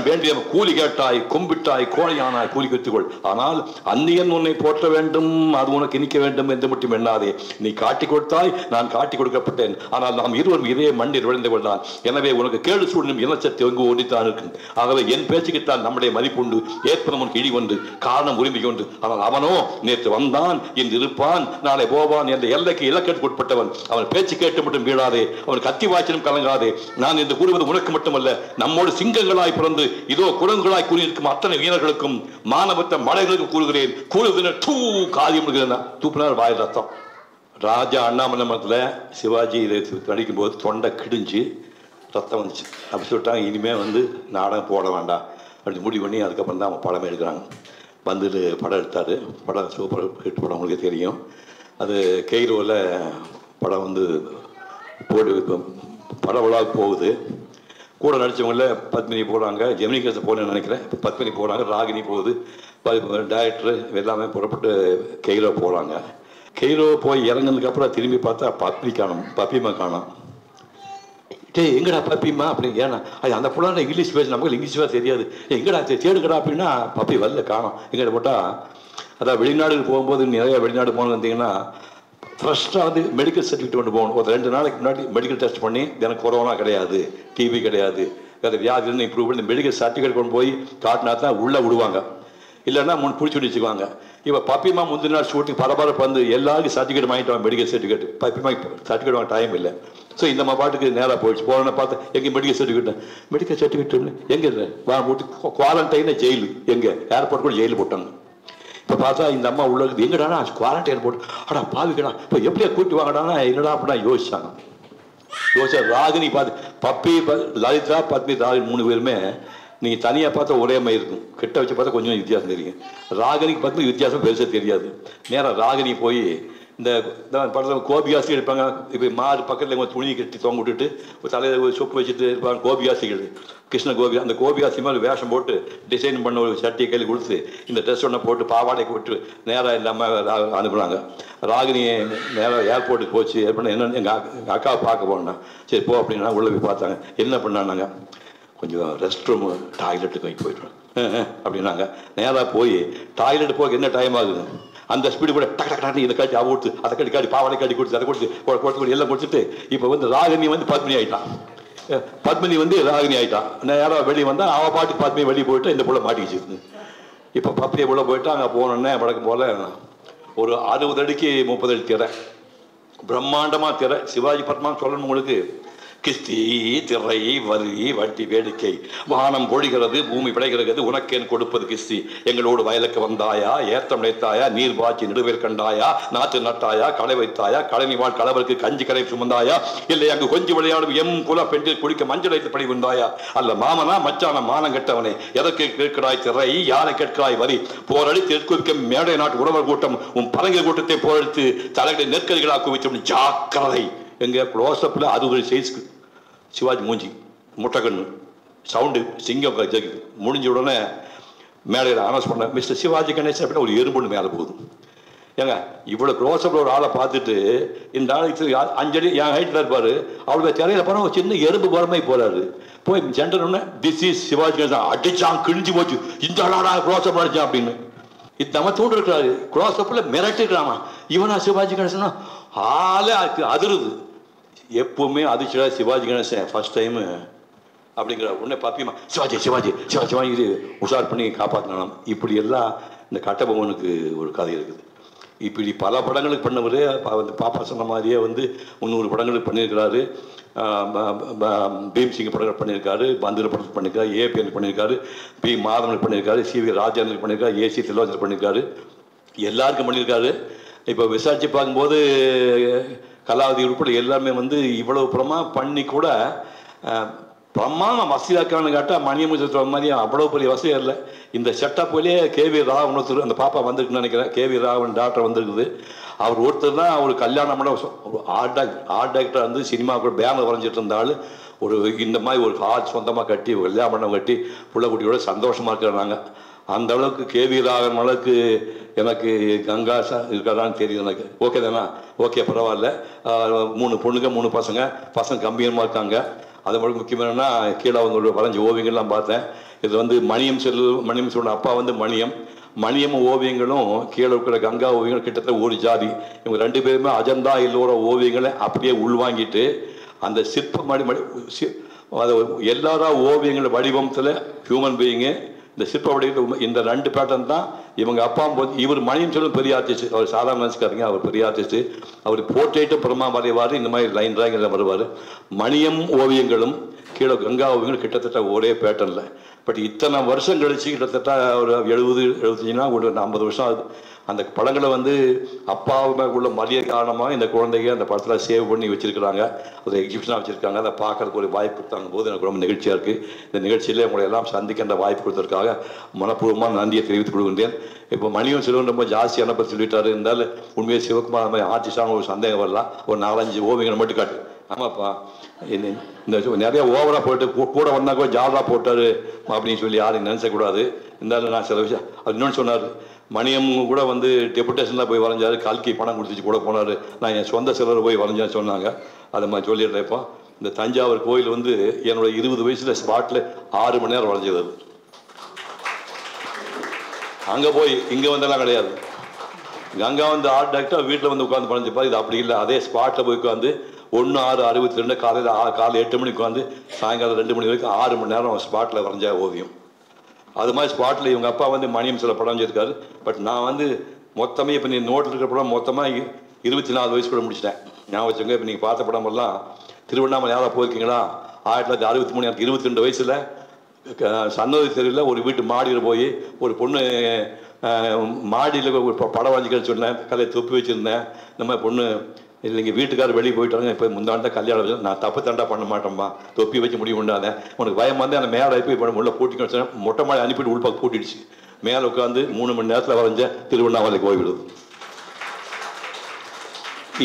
வேண்டிய கூலி கேட்டாய், கும்பிட்டாய், கோழையானாய், கூலி பெற்றுக்கொள். ஆனால் அந்நியன் உன்னை போற்ற வேண்டும், அது உனக்கு இனிக்க வேண்டும் என்று மட்டும் எண்ணாதே. நீ காட்டி கொடுத்தாய், நான் காட்டி கொடுக்கப்பட்டேன். ஆனால் நாம் இருவரும் இதே மண்ணில் விழுந்து கொண்டான். எனவே உனக்கு கேடு சூழ்நிலை இனச்சத்தை எங்கு ஓடித்தான் இருக்கும். ஆகவே என் பேச்சுக்குத்தான் நம்முடைய மதிப்புண்டு, ஏற்படும் உனக்கு இழி ஒன்று, காரணம் உரிமை ஒன்று. ஆனால் அவனோ நேற்று வந்தான், இன்று இருப்பான், நாளை போவான் என்ற எல்லைக்கு இலக்கெட்டுக்கு உட்பட்டவன். அவன் பேச்சு கேட்டு மட்டும் வீழாதே, அவன் கத்தி வாய்ச்சிலும் கலங்காதே. நான் என்று கூறுவது உனக்கு மட்டுமல்ல, நம்மோடு சிங்கங்களாய் பிறந்து இதோ குரங்குகளாய் கூறியிருக்கும் அத்தனை வீரர்களுக்கும் மாணவத்த மலைகளுக்கும் கூறுகிறேன். கூறுகிற தூ காரியம் தூப்பினார் வாயில் ரத்தம். ராஜா அண்ணாமலை மரத்தில் சிவாஜி இதை நடிக்கும் போது தொண்டை கிடிஞ்சு ரத்தம் வந்துச்சு. அப்படி சொல்லிட்டாங்க, இனிமேல் வந்து நாடகம் போட வேண்டாம் அப்படி முடிவு பண்ணி அதுக்கப்புறம் தான் அவங்க படமே எடுக்கிறாங்க. வந்துட்டு படம் எடுத்தார். படம் சூப்பர் ஹிட் படம், உங்களுக்கு தெரியும். அது கெய்ரோவில் படம் வந்து போடு பட விழாவுக்கு போகுது. கூட நடித்தவங்கள பத்மினி போகிறாங்க, ஜெமினி கேஸை போகணுன்னு நினைக்கிறேன். இப்போ பத்மினி போகிறாங்க, ராகினி போகுது, டைரக்டரு எல்லாமே புறப்பட்டு கெய்ரோ போகிறாங்க. கெய்ரோ போய் இறங்கினதுக்கப்புறம் திரும்பி பார்த்தா பப்பிமா காணும். எங்கடா பப்பிமா அப்படின்னு. ஏன்னா அது அந்த பிள்ளை இங்கிலீஷ் பேச நமக்கு இங்கிலீஷ் பேச தெரியாது. எங்கடா தேடுக்கடா அப்படின்னா பப்பி வரல காணும். எங்கிட்ட போட்டால் அதான் வெளிநாடுக்கு போகும்போது நிறைய வெளிநாடு போகணுன்னு வந்தீங்கன்னா ஃபர்ஸ்ட்டாக வந்து மெடிக்கல் சர்டிஃபிகேட் கொண்டு போகணும். ஒரு 2 நாளைக்கு முன்னாடி மெடிக்கல் டெஸ்ட் பண்ணி எனக்கு கொரோனா கிடையாது, டிபி கிடையாது, வேறு வியாதின்னு இம்ப்ரூவ் பண்ணி மெடிக்கல் சர்டிஃபிகேட் கொண்டு போய் காட்டினா தான் உள்ளே விடுவாங்க. இல்லைன்னா பிடிச்சி வச்சுக்குவாங்க. இப்போ பப்பிமா முந்தின நாள் ஷூட்டிங் பரபரப்பு வந்து எல்லாருக்கும் சர்டிஃபிகேட் வாங்கிட்டு வாங்க, மெடிக்கல் சர்டிஃபிகேட். பப்பிமா சர்டிஃபிகேட் வாங்க டைம் இல்லை. ஸோ இந்த பாட்டுக்கு நேராக போயிடுச்சு. போனோன்னு பார்த்தா எங்கே மெடிக்கல் சர்டிஃபிகேட் எங்கே இல்லை வா போட்டு குவாரண்டைன் ஜெயிலு, எங்கே ஏர்போர்ட் கூட ஜெயிலு போட்டாங்க. இப்போ பார்த்தா இந்த அம்மா உள்ள இருக்குது, எங்கடானா குவாரண்டைன் போட்டு அடா பாவிக்கடா இப்போ எப்படியா கூட்டி வாங்கடானா என்னடா அப்படின்னா யோசிச்சாங்க. ராகினி பார்த்து பப்பி லலிதா பத்மி ராகினி 3 பேருமே நீங்கள் தனியாக பார்த்தா ஒரே மாதிரி இருக்கும், கிட்ட வச்சு பார்த்தா கொஞ்சம் வித்தியாசம் தெரியும். ராகினிக்கு பார்த்து வித்தியாசம் பெருசாக தெரியாது. நேராக ராகினி போய் இந்த படத்தில் கோபியாசி எடுப்பாங்க. இப்போ மாறு பக்கத்தில் இவங்க துணி கட்டி தொங்க விட்டுட்டு ஒரு தலையில் ஒரு சொப்பு வச்சுட்டு இருப்பாங்க கோபியாசிகள். கிருஷ்ண கோபி அந்த கோபியாசி மாதிரி வேஷம் போட்டு டிசைன் பண்ண ஒரு சட்டியை கையில் கொடுத்து இந்த ட்ரெஸ் ஒன்றை போட்டு பாவாடைக்கு விட்டு நேராக இல்லாமல் அனுப்புகிறாங்க. ராகினியை நேராக ஏர்போர்ட்டுக்கு போச்சு. ஏற்பண்ண என்னென்னு எங்கள் அக்காவை பார்க்க போனேன்னா சரி போ அப்படின்னா உள்ளே போய் பார்த்தாங்க. என்ன பண்ணாங்க, கொஞ்சம் ரெஸ்ட் ரூமு டாய்லெட்டுக்கு போயிட்டுருவோம். அப்படின்னாங்க. நேராக போய் டாய்லெட் போக என்ன டைம் ஆகுது, அந்த ஸ்பீடு கூட டக்கு டக்கு இதை காட்டி அவுட்டு அதை கட்டி காட்டி பாவாடை காட்டி கொடுத்து அதை கொடுத்து எல்லாம் கொடுத்துட்டு இப்போ வந்து ராகினி வந்து பத்மினி ஆகிட்டான். பத்மினி வந்து ராகினி ஆகிட்டான். நேராக வெளியே வந்தால் அவள் பாட்டு பத்மினி வெளியே போயிட்டு இந்த புள்ள மாட்டிக்கிச்சு. இப்போ பப்பியை உள்ள போயிட்டு அங்கே போனோன்னே வழக்கம் போல் ஒரு 60 அடிக்கு 30 அடி திரை, பிரம்மாண்டமாக திரை. சிவாஜி பத்மான்னு சொல்லணும் உங்களுக்கு. கிஸ்தி திரை வரி வட்டி வேடிக்கை, வானம் பொழிகிறது பூமி விளைகிறது உனக்கேன் கொடுப்பது கிஸ்தி, எங்களோடு வயலுக்கு வந்தாயா ஏத்தம் நினைத்தாயா நீர் பாய்ச்சி நெடுவேல் கண்டாயா நாற்று நட்டாயா களை வைத்தாயா கழனி வாழ் கலவருக்கு கஞ்சி கரை சுமந்தாயா இல்லை அங்கு கொஞ்சம் விளையாடும் எம் குல பெண்கள் குளிக்க மஞ்சள் வைத்து படி வந்தாயா அல்ல மாமனா மச்சான மானம் கெட்டவனே எதற்கு கேட்கிறாய் திரை யாரை கேட்கிறாய் வரி, போரடி தெற்குவிக்க மேடை நாட்டு உறவர் கூட்டம் உன் பரங்கிய கூட்டத்தை போரடித்து தலைகளை நெற்கதிகளாக குவித்து ஜாக்கிரதை. எங்க க்ளோஸ்அப்ல 60 சைஸ்க்கு சிவாஜி மூஞ்சி முட்டைக்கண்ணு சவுண்டு சிங்கம் முடிஞ்ச உடனே மேடையில் அனௌன்ஸ் பண்ண மிஸ்டர் சிவாஜி கணேசன் அப்படின்னா ஒரு எறும்புன்னு மேலே போகுது. ஏங்க இவ்வளோ க்ளோஸ்அப்பில் ஒரு ஆளை பார்த்துட்டு இந்த ஆளுக்கு 5 அடி என் ஹைட்டில் இருப்பார், அவளுக்கு திரையில போனால் ஒரு சின்ன எறும்பு போகிறமே போகிறாரு. போய் சென்டர்னு திஸ் இஸ் சிவாஜி கணேசன் அடிச்சான் கிழிஞ்சு போச்சு இந்த ஆளாடா க்ளோஸ்அப் அடிச்சான் அப்படின்னு. இது நம்ம தூண்டு இருக்கிறாரு க்ளோஸ்அப்பில் மிரட்டிருக்கிறாமா இவனா சிவாஜி கணேசனா ஆளே அதிருது. எப்பவுமே அதிர்ச்சியா சிவாஜி கணேசன் ஃபர்ஸ்ட் டைமு அப்படிங்கிற உடனே பாப்பியமா சிவாஜி சிவாஜி சிவாஜி வாங்கி உஷார் பண்ணி காப்பாற்றினாலும். இப்படி எல்லாம் இந்த கட்டபொம்மனுக்கு ஒரு கதை இருக்குது. இப்படி பல படங்களுக்கு பண்ணவர். வந்து பாப்பா சொன்ன மாதிரியே வந்து 300 படங்களுக்கு பண்ணியிருக்கிறாரு. பீம்சிங் படங்கள் பண்ணியிருக்காரு, பந்திர படத்தில் பண்ணியிருக்காரு, ஏபிஎன் பண்ணியிருக்காரு, பி மாதவனுக்கு பண்ணியிருக்காரு, சிவி ராஜேந்திரனுக்கு பண்ணியிருக்காரு, ஏசி திலோஜன் பண்ணியிருக்காரு, எல்லாருக்கும் பண்ணியிருக்காரு. இப்போ விசாரிச்சு பார்க்கும்போது கலாவதி உட்பட எல்லாருமே வந்து இவ்வளவு படமாக பண்ணி கூட பிரமாணம் வசதியாக்கான்னு கேட்டால் மணியமுச்ச மாதிரி அவ்வளோ பெரிய வசதியாக இல்லை. இந்த செட்டப்லேயே கேவி ராவன் ஒருத்தர் அந்த பாப்பா வந்திருக்குன்னு நினைக்கிறேன். கேவி ராவன் டாக்டர் வந்திருக்குது. அவர் ஒருத்தர் தான் ஒரு கல்யாணம் பண்ண ஒரு ஆர்ட் டைரக்டர் வந்து சினிமா கூட பேனர் வரைஞ்சிட்டு இருந்தாலும் ஒரு இந்த மாதிரி ஒரு ஹால் சொந்தமாக கட்டி கல்யாணம் பண்ண கட்டி பிள்ளைக்குட்டியோட சந்தோஷமாக இருக்கிறாங்க. அந்த அளவுக்கு கேவி ராவன் அளவுக்கு எனக்கு கங்கா இருக்காதான்னு தெரியுது எனக்கு. ஓகே தானே? ஓகே பரவாயில்ல. 3 பொண்ணுங்க 3 பசங்க கம்பீரமாக இருக்காங்க. அது மட்டும் முக்கியமானன்னா கீழே அவங்க வரைஞ்ச ஓவியங்கள்லாம் பார்த்தேன். இது வந்து மணியம் செல்வன் அப்பா வந்து மணியம் ஓவியங்களும் கீழே இருக்கிற கங்கா ஓவியங்களும் கிட்டத்தட்ட ஒரு ஜாதி. இவங்க 2 பேருமே அஜந்தா இல்லோர ஓவியங்களை அப்படியே உள்வாங்கிட்டு அந்த சிற்பம் அது எல்லாரா ஓவியங்கள வடிவத்தில் ஹியூமன் பீயிங்கு இந்த சிற்ப வடிவத்தில் இந்த 2 பேட்டர்ன் தான் இவங்க அப்பா போது. இவர் மணியம் செல்வன் பெரிய ஆர்டிஸ்ட், அவர் சாதாரண நினச்சிக்காருங்க, அவர் பெரிய ஆர்டிஸ்ட்டு. அவர் போர்ட்ரேட்டும் புறமா வரைவார், இந்த மாதிரி லைன் டிராயிங் வருவார். மணியம் ஓவியங்களும் கீழே கங்கா ஓவியங்களும் கிட்டத்தட்ட ஒரே பேட்டர்னில். பட் இத்தனை வருஷம் கழிச்சு கிட்டத்தட்ட ஒரு 70-75னா ஒரு 50 வருஷம் ஆகுது. அந்த படங்களை வந்து அப்பாவுமே உள்ள மரியாதை காரணமாக இந்த குழந்தைங்க அந்த படத்தில் சேவ் பண்ணி வச்சுருக்கிறாங்க. ஒரு எக்ஸிபிஷனாக வச்சுருக்காங்க. அதை பார்க்கறதுக்கு ஒரு வாய்ப்பு கொடுத்தாங்க போது எனக்கு ரொம்ப நிகழ்ச்சியாக இருக்குது. இந்த நிகழ்ச்சியில் உங்களை எல்லாம் சந்திக்கின்ற வாய்ப்பு கொடுத்ததுக்காக மனப்பூர்வமான நன்றியை தெரிவித்துக் கொள்கின்றேன். இப்போ மணியும் செல்வன் ரொம்ப ஜாஸ்தியான பற்றி சொல்லிட்டாரு. இருந்தாலும் உண்மையை சிவகுமார் மாதிரி ஆர்டிஸ்டான ஒரு சந்தேகம் வரலாம். ஒரு 4-5 ஓவியங்களை மட்டும் காட்டு. ஆமாப்பா இந்த நிறைய ஓவராக போட்டு கூட வந்தா கூட ஜாலராக போட்டார் அப்படின்னு சொல்லி யாரும் நினைச்சக்கூடாது. இருந்தாலும் நான் சில விஷயம் அது இன்னொன்று சொன்னார். மணியம் கூட வந்து டெபுடேஷனில் போய் வரைஞ்சார், கல்கி பணம் கொடுத்துச்சு கூட போனார். நான் என் சொந்த செலவில் போய் வரைஞ்சேன்னு சொன்னாங்க. அதை மாதிரி சொல்லிடுறேன். இப்போ இந்த தஞ்சாவூர் கோயில் வந்து என்னோட 20 வயசில் ஸ்பாட்டில் 6 மணி நேரம் வரைஞ்சது. அங்கே போய் இங்கே வந்தெல்லாம் கிடையாது. கங்கா வந்து ஆர்ட் டைரக்டர் வீட்டில் வந்து உட்காந்து வரைஞ்சிப்பார். இது அப்படி இல்லை. அதே ஸ்பாட்டில் போய் உட்காந்து 1/6/62 காலையில் 8 மணிக்கு உட்காந்து சாயங்காலம் 2 மணி வரைக்கும் 6 மணி நேரம் ஸ்பாட்டில் வரைஞ்ச ஓவியம். அது மாதிரி ஸ்பாட்டில் இவங்க அப்பா வந்து மணியம் சில படம் வச்சிருக்காரு. பட் நான் வந்து மொத்தமே இப்போ நீ நோட்டில் இருக்கிற படம் மொத்தமாக 24 வயசு கூட முடிச்சிட்டேன். ஞாபகம் வச்சுங்க. இப்போ நீங்கள் பார்த்த படமெல்லாம் திருவண்ணாமலை யாராவது போயிருக்கீங்களா? 1963 எனக்கு 22 வயசில் சன்னதி தெருவில் ஒரு வீட்டு மாடியில் போய் ஒரு பொண்ணு மாடியில் ஒரு படம் வாங்கிக்கிறேன்னு சொன்னேன். கதையை தொப்பி வச்சுருந்தேன். இந்த மாதிரி பொண்ணு இல்லைங்க வீட்டுக்காரர் வெளியே போயிட்டாங்க. இப்போ முந்தாண்ட கல்யாணம் நான் தப்பு தண்டா பண்ண மாட்டோம்மா, தொப்பி வச்சு முடிவு பண்ணாத, உனக்கு பயம் வந்து அந்த மேலே போய் உள்ள பூட்டிக்கணும் சொன்னேன். மொட்டை மாடி அனுப்பிட்டு உள்பாக்கு பூட்டிடுச்சு. மேலே உட்காந்து 3 மணி நேரத்தில் வரைஞ்ச திருவண்ணாமலைக்கு போய்விடுது.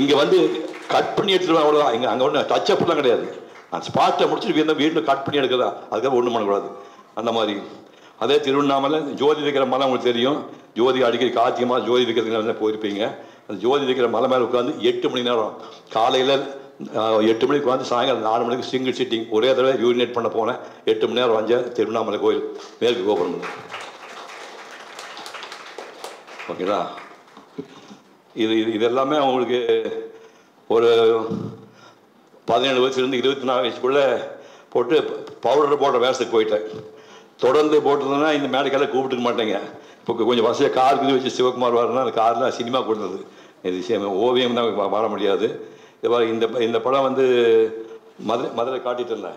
இங்கே வந்து கட் பண்ணி எடுத்துருவேன் அவ்வளோதான். இங்கே அங்கே ஒன்று டச் அப்லாம் கிடையாது. அந்த ஸ்பாட்டை முடிச்சுட்டு வீட்டில் கட் பண்ணி எடுக்கிறதா, அதுக்காக ஒன்றும் பண்ணக்கூடாது. அந்த மாதிரி அதே திருவண்ணாமலை ஜோதி வைக்கிற மலை உங்களுக்கு தெரியும். ஜோதி அடிக்கடி காத்தியமாக ஜோதி வைக்கிறதுக்கு போயிருப்பீங்க. அந்த ஜோதி வைக்கிற மலை மேலே உட்காந்து 8 மணி நேரம் காலையில் 8 மணிக்கு வந்து சாயங்காலம் 4 மணிக்கு சிங்கிள் சிட்டிங் ஒரே தடவை யூரினேட் பண்ண போனேன். 8 மணி நேரம் வந்தேன். திருவண்ணாமலை கோயில் மேற்கு கோபுரம். ஓகேங்களா? இது எல்லாமே அவங்களுக்கு ஒரு 17 வயசுலேருந்து 24 வயசுக்குள்ளே போட்டு பவுடர் போடுற வேஷத்துக்கு போயிட்டேன். தொடர்ந்து போட்டுருந்தேன்னா இந்த மேடைக்கெல்லாம் கூப்பிட்டுக்க மாட்டேங்க. இப்போ கொஞ்சம் வசதியாக காருக்கு வச்சு சிவகுமார் வரணும்னா அந்த காரில் சினிமா கொடுத்தது. இது ஓவியம் தான் வர முடியாது. இந்த படம் வந்து மதுரை காட்டிட்டேன்ல,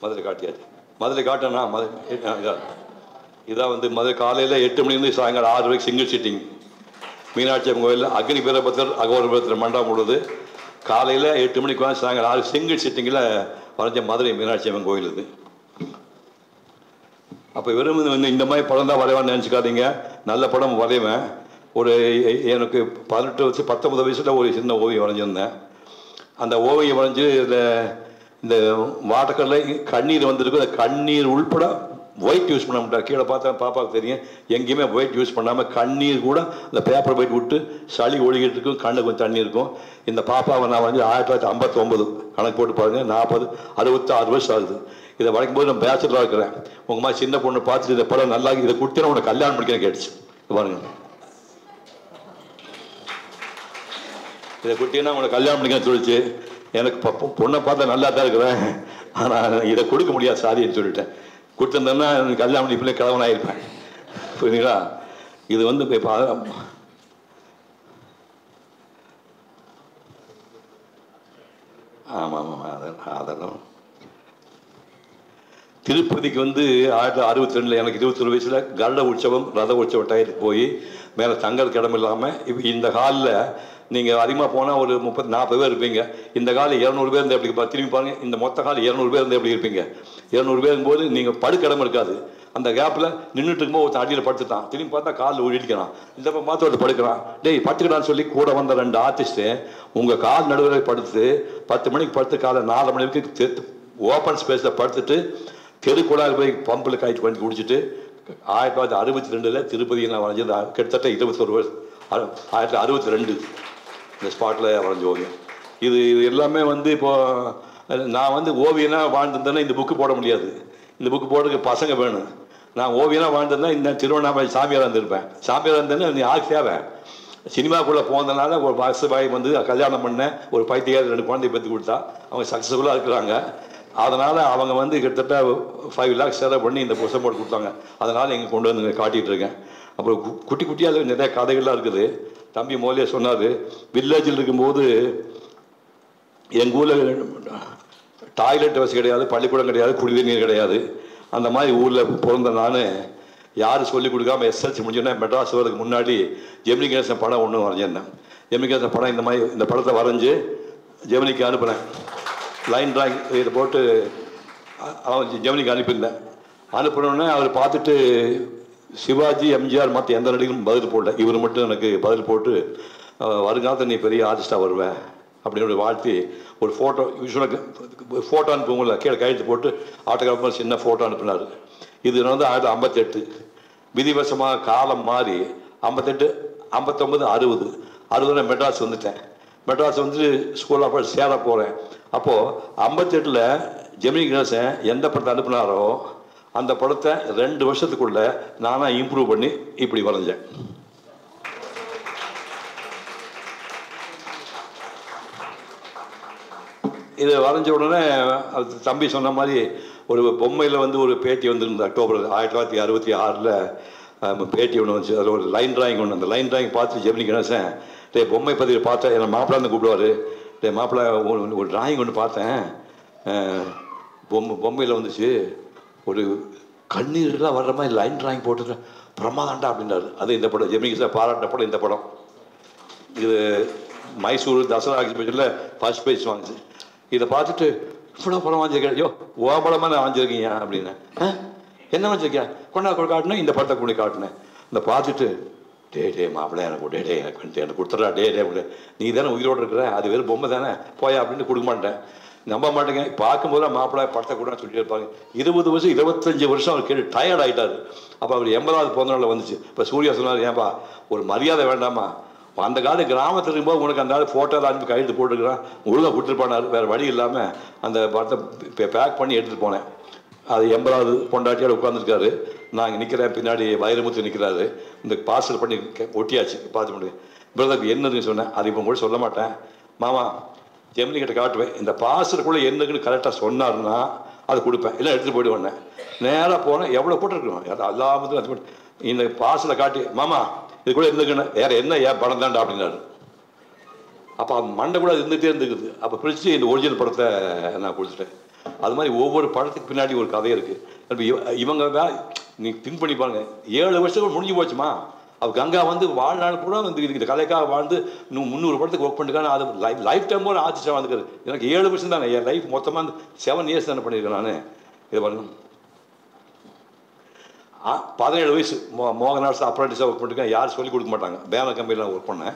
மதுரை காட்டியாச்சு. மதுரை காட்டேன்னா இதான் வந்து மதுரை காலையில் 8 மணிலேருந்து சாயங்காலம் 6 வரைக்கும் சிங்கிள் சிட்டிங். மீனாட்சி அம்மன் கோயிலில் அக்னி வீரபத்திரர் அகோரபத்திரர் மண்டபம் உள்ளது. காலையில் 8 மணிக்கு வந்து சாயங்காலம் 6 சிங்கிள் சிட்டிங்கில் வரைஞ்ச மதுரை மீனாட்சி அம்மன் கோயில் இது. அப்போ வெறும் இந்த மாதிரி படம் தான் வரைவான்னு நினச்சிக்காதீங்க. நல்ல படம் வரைவேன். எனக்கு 18 வயசு 19 வயசில் ஒரு சின்ன ஓவியம் வரைஞ்சிருந்தேன். அந்த ஓவியம் வரைஞ்சி இந்த வாட்டக்கரில் கண்ணீர் வந்திருக்கு. அந்த கண்ணீர் உள்பட ஒயிட் யூஸ் பண்ண மாட்டார். கீழே பார்த்தா பாப்பாவுக்கு தெரியும், எங்கேயுமே ஒயிட் யூஸ் பண்ணாமல் கண்ணீர் கூட அந்த பேப்பர் ஒயிட் விட்டு சளி ஒழுகிட்டு இருக்கும், கண்ணு கொஞ்சம் தண்ணி இருக்கும். இந்த பாப்பாவை நான் வந்து 1959 கணக்கு போட்டு பாருங்க, 66 வருஷம் ஆகுது. இதை வரைக்கும்போது நான் பேச்சுலராக இருக்கிறேன். உங்கள் மாதிரி சின்ன பொண்ணு பார்த்துட்டு இந்த படம் நல்லா இதை கொடுத்தேன்னா உனக்கு கல்யாணம் பண்ணிக்கிறேன் கேட்டுச்சு. பாருங்க, இதை கொடுத்தீங்கன்னா உனக்கு கல்யாணம் பண்ணிக்கிறேன்னு சொல்லிச்சு. எனக்கு பொண்ணை பார்த்தா நல்லா தான் இருக்கிறேன், ஆனால் இதை கொடுக்க முடியாது சாதின்னு சொல்லிட்டேன். கொடுத்துருந்தேன்னா கல்யாணம் பண்ணி பிள்ளை கிழவன் ஆகிருப்பேன். புரியுதுங்களா? இது வந்து இப்போ ஆமாம் அதெல்லாம் திருப்பதிக்கு வந்து 1962 எனக்கு 21 வயசில் கருட உற்சவம் ரத உற்சவம் டயத்துக்கு போய் மேலே தங்கறதுக்கு இடம் இல்லாமல் இப்போ இந்த ஹாலில் நீங்கள் அதிகமாக போனால் ஒரு 30-40 பேர் இருப்பீங்க. இந்த காலில் 200 பேர் இருந்தால் எப்படி திரும்பி பாருங்கள். இந்த மொத்த காலில் 200 பேர் இருந்தால் எப்படி இருப்பீங்க? 200 பேர் இருக்கும்போது நீங்கள் படுக்க இடம் இருக்காது. அந்த கேப்பில் நின்றுட்டு இருக்கும்போது ஒருத்தன் அடியில் படுத்துட்டான். திரும்பி பார்த்தா காலில் ஒழிக்கிறான். இந்த பார்த்து ஒருத்தர் படுக்கிறான். டேய் படுத்துக்கிறான்னு சொல்லி கூட வந்த 2 ஆர்டிஸ்ட்டு உங்கள் கால் நடுவில் படுத்து 10 மணிக்கு படுத்து காலை 4 மணி வரைக்கும் ஓப்பன் ஸ்பேஸில் படுத்துட்டு தெருக்குழாய் போய் பம்பில் காய்ச்சி பண்ணி குடிச்சிட்டு 1962 திருப்பதியில் நான் வரைஞ்சது கிட்டத்தட்ட 21 வருஷம். 1962 இந்த ஸ்பாட்டில் வரைஞ்ச ஓவியம். இது எல்லாமே வந்து இப்போது நான் வந்து ஓவியனாக வாழ்ந்திருந்தேன்னா இந்த புக்கு போட முடியாது. இந்த புக்கு போடுறதுக்கு பசங்க வேணும். நான் ஓவியனாக வாழ்ந்திருந்தேன் இந்த திருவண்ணாமலை சாமியார் இருந்திருப்பேன். சாமியார் இருந்தேன்னா நீ யாருக்கு தேவை? சினிமாக்குள்ளே போனதுனால ஒரு பாய் வந்து கல்யாணம் பண்ணேன். ஒரு பைத்தியார் 2 குழந்தைய பற்றி கொடுத்தா அவங்க சக்ஸஸ்ஃபுல்லாக இருக்கிறாங்க. அதனால் அவங்க வந்து கிட்டத்தட்ட 5 lakhs செலவு பண்ணி இந்த புத்தகம் போட்டு கொடுத்தாங்க. அதனால் இங்கே கொண்டு வந்து காட்டிகிட்டு இருக்கேன். அப்புறம் குட்டி குட்டியாக நிறைய கதைகள்லாம் இருக்குது. தம்பி மோலியா சொன்னார், வில்லேஜில் இருக்கும்போது எங்கள் ஊரில் டாய்லெட் வசதி கிடையாது, பள்ளிக்கூடம் கிடையாது, குடிநீர் கிடையாது. அந்த மாதிரி ஊரில் பிறந்த நான் யாரும் சொல்லிக் கொடுக்காம எஸ்எல்சி முடிஞ்சோன்னா மெட்ராஸ் வரதுக்கு முன்னாடி ஜெமினி கணேசன் படம் ஒன்று வரைஞ்சிருந்தேன். ஜெமினி கணேசன் படம் இந்த மாதிரி இந்த படத்தை வரைஞ்சி ஜெமினிக்கு அனுப்பினேன். லைன் ட்ராயிங் இதை போட்டு அவன் ஜெமினிக்கு அனுப்பியிருந்தேன். அனுப்பினோடனே அவர் பார்த்துட்டு சிவாஜி எம்ஜிஆர் மற்ற எந்த நடிகரும் பதில் போடல, இவர் மட்டும் எனக்கு பதில் போட்டு வருங்காலத்தில் நீ பெரிய ஆர்டிஸ்டாக வருவேன் அப்படின்னு வாழ்த்தி ஒரு ஃபோட்டோ யூஸ்வலாக ஃபோட்டோ அனுப்புவோம்ல, கீழே கையெழுத்து போட்டு ஆட்டோகிராஃபர் சின்ன ஃபோட்டோ அனுப்பினார். இது வந்து 1958 விதிவசமாக காலம் மாறி 58, 59, 60 மெட்ராஸ் வந்துட்டேன். மெட்ராஸ் வந்து ஸ்கூல் ஆஃப் ஆர்ட்ஸ் சேர போகிறேன். அப்போது 58 ஜெமினி கணேசன் எந்த படத்தை அனுப்பினாரோ அந்த படத்தை 2 வருஷத்துக்குள்ள நானாக இம்ப்ரூவ் பண்ணி இப்படி வரைஞ்சேன். இதை வரைஞ்ச உடனே தம்பி சொன்ன மாதிரி ஒரு பொம்மையில் வந்து ஒரு பேட்டி வந்துருந்தது. அக்டோபர் 1966 பேட்டி ஒன்று வந்துச்சு. அதில் ஒரு லைன் ட்ராயிங் ஒன்று. அந்த லைன் ட்ராயிங் பார்த்து ஜெமினி கணேசன் பொம்மை பதிவு பார்த்தேன். என்னை மாப்பிள்ளான்னு கூப்பிடுவார். மாப்பிள்ளை ஒரு டிராயிங் ஒன்று பார்த்தேன், பொம்மையில் வந்துச்சு, ஒரு கண்ணீர்லாம் வர்ற மாதிரி லைன் ட்ராயிங் போட்டு பிரமாதாண்டா அப்படின்றாரு. அது இந்த படம் ஜெமினி கணேசன் பாராட்ட படம் இந்த படம். இது மைசூர் தசரா எக்ஸிபிஷனில் ஃபர்ஸ்ட் ப்ரைஸ் வாங்குச்சு. இதை பார்த்துட்டு இவ்வளோ படம் வாங்கியிருக்கேன், ஐயோ ஓ படமாக நான் வாங்கியிருக்கீங்க அப்படின்னு. என்ன வாங்கியிருக்கேன்? கொண்டா காட்டினேன், இந்த படத்தை கொண்டு காட்டினேன். இந்த பார்த்துட்டு டே மாப்பிள்ளை எனக்கு எனக்கு கொடுத்துட்றா டே நீ தானே உயிரோடு இருக்கிற, அது வெறும் பொம்மை தானே போயா அப்படின்னு கொடுக்க மாட்டேன். நம்ப மாட்டேங்க. பார்க்கும்போது மாப்பிள்ளை படத்தை கூட சொல்லிட்டு இருப்பாங்க. 20 வருஷம் 25 வருஷம் அவர் கேட்டு டயர்ட் ஆகிட்டார். அப்போ அவர் 80வது பிறந்த நாளில் வந்துச்சு. இப்போ சூர்யா சொன்னார், ஏன்பா ஒரு மரியாதை வேண்டாமா, அந்த கால கிராமத்தில் இருக்கும்போது உனக்கு அந்த ஆள் ஃபோட்டோவில் அனுப்பி கையெழுத்து போட்டுருக்கிறான், ஒழுங்காக கொடுத்துருப்பானார். வேறு வழி இல்லாமல் அந்த படத்தை பேக் பண்ணி எடுத்துகிட்டு போனேன். அது 80வது பொண்டாட்டியோட உட்காந்துருக்காரு. நான் இங்கே நிற்கிறேன், பின்னாடி வைரமுத்து நிற்கிறாரு. இந்த பார்சல் பண்ணி ஒட்டியாச்சு. பார்த்து முடியும் பிரதர் என்னதுன்னு சொன்னேன். அது இப்போ கூட சொல்ல மாட்டேன் மாமா, ஜெமினி கிட்ட காட்டுவேன். இந்த பார்சலுக்குள்ளே என்னதுன்னு கரெக்டாக சொன்னார்னா அதை கொடுப்பேன், இல்லை எடுத்துகிட்டு போயிடுவேன். நேராக போனேன், எவ்வளோ போட்டுருக்கணும் எல்லாத்துக்கும். அது இந்த பார்சலை காட்டி மாமா இது கூட இருந்துக்குன்னு வேறு என்ன ஏன் படம் தாண்டா அப்படின்னாரு. அப்போ மண்டை கூட இருந்துகிட்டே இருந்துக்குது. அப்போ பிரித்து இந்த ஒரிஜினல் படத்தை நான் கொடுத்துட்டேன். அது மாதிரி ஒவ்வொரு படத்துக்கு பின்னாடி ஒரு கதை இருக்குது. இவங்க நீ திங்க் பண்ணி பாருங்க, 7 வருஷங்கள் முடிஞ்சு போச்சுமா. அவள் கங்கா வந்து வாழ்நாள் கூட வந்து இந்த கலைக்காக வாழ்ந்து 300 படத்துக்கு ஒர்க் பண்ணிருக்காங்க. அது லைஃப் டைம் ஒரு ஆர்டிஸ்டாக வந்துருக்காரு. எனக்கு 7 வருஷம் தானே, என் லைஃப் மொத்தமாக 7 இயர்ஸ் தானே பண்ணியிருக்கேன் நான். இதை பாருங்க, 17 வயசு மோகன்லால் அப்ரண்டிஸாக ஒர்க் பண்ணிருக்கேன். யாரும் சொல்லிக் கொடுக்க மாட்டாங்க. பேனர் கம்பெனியில் ஒர்க் பண்ணேன்,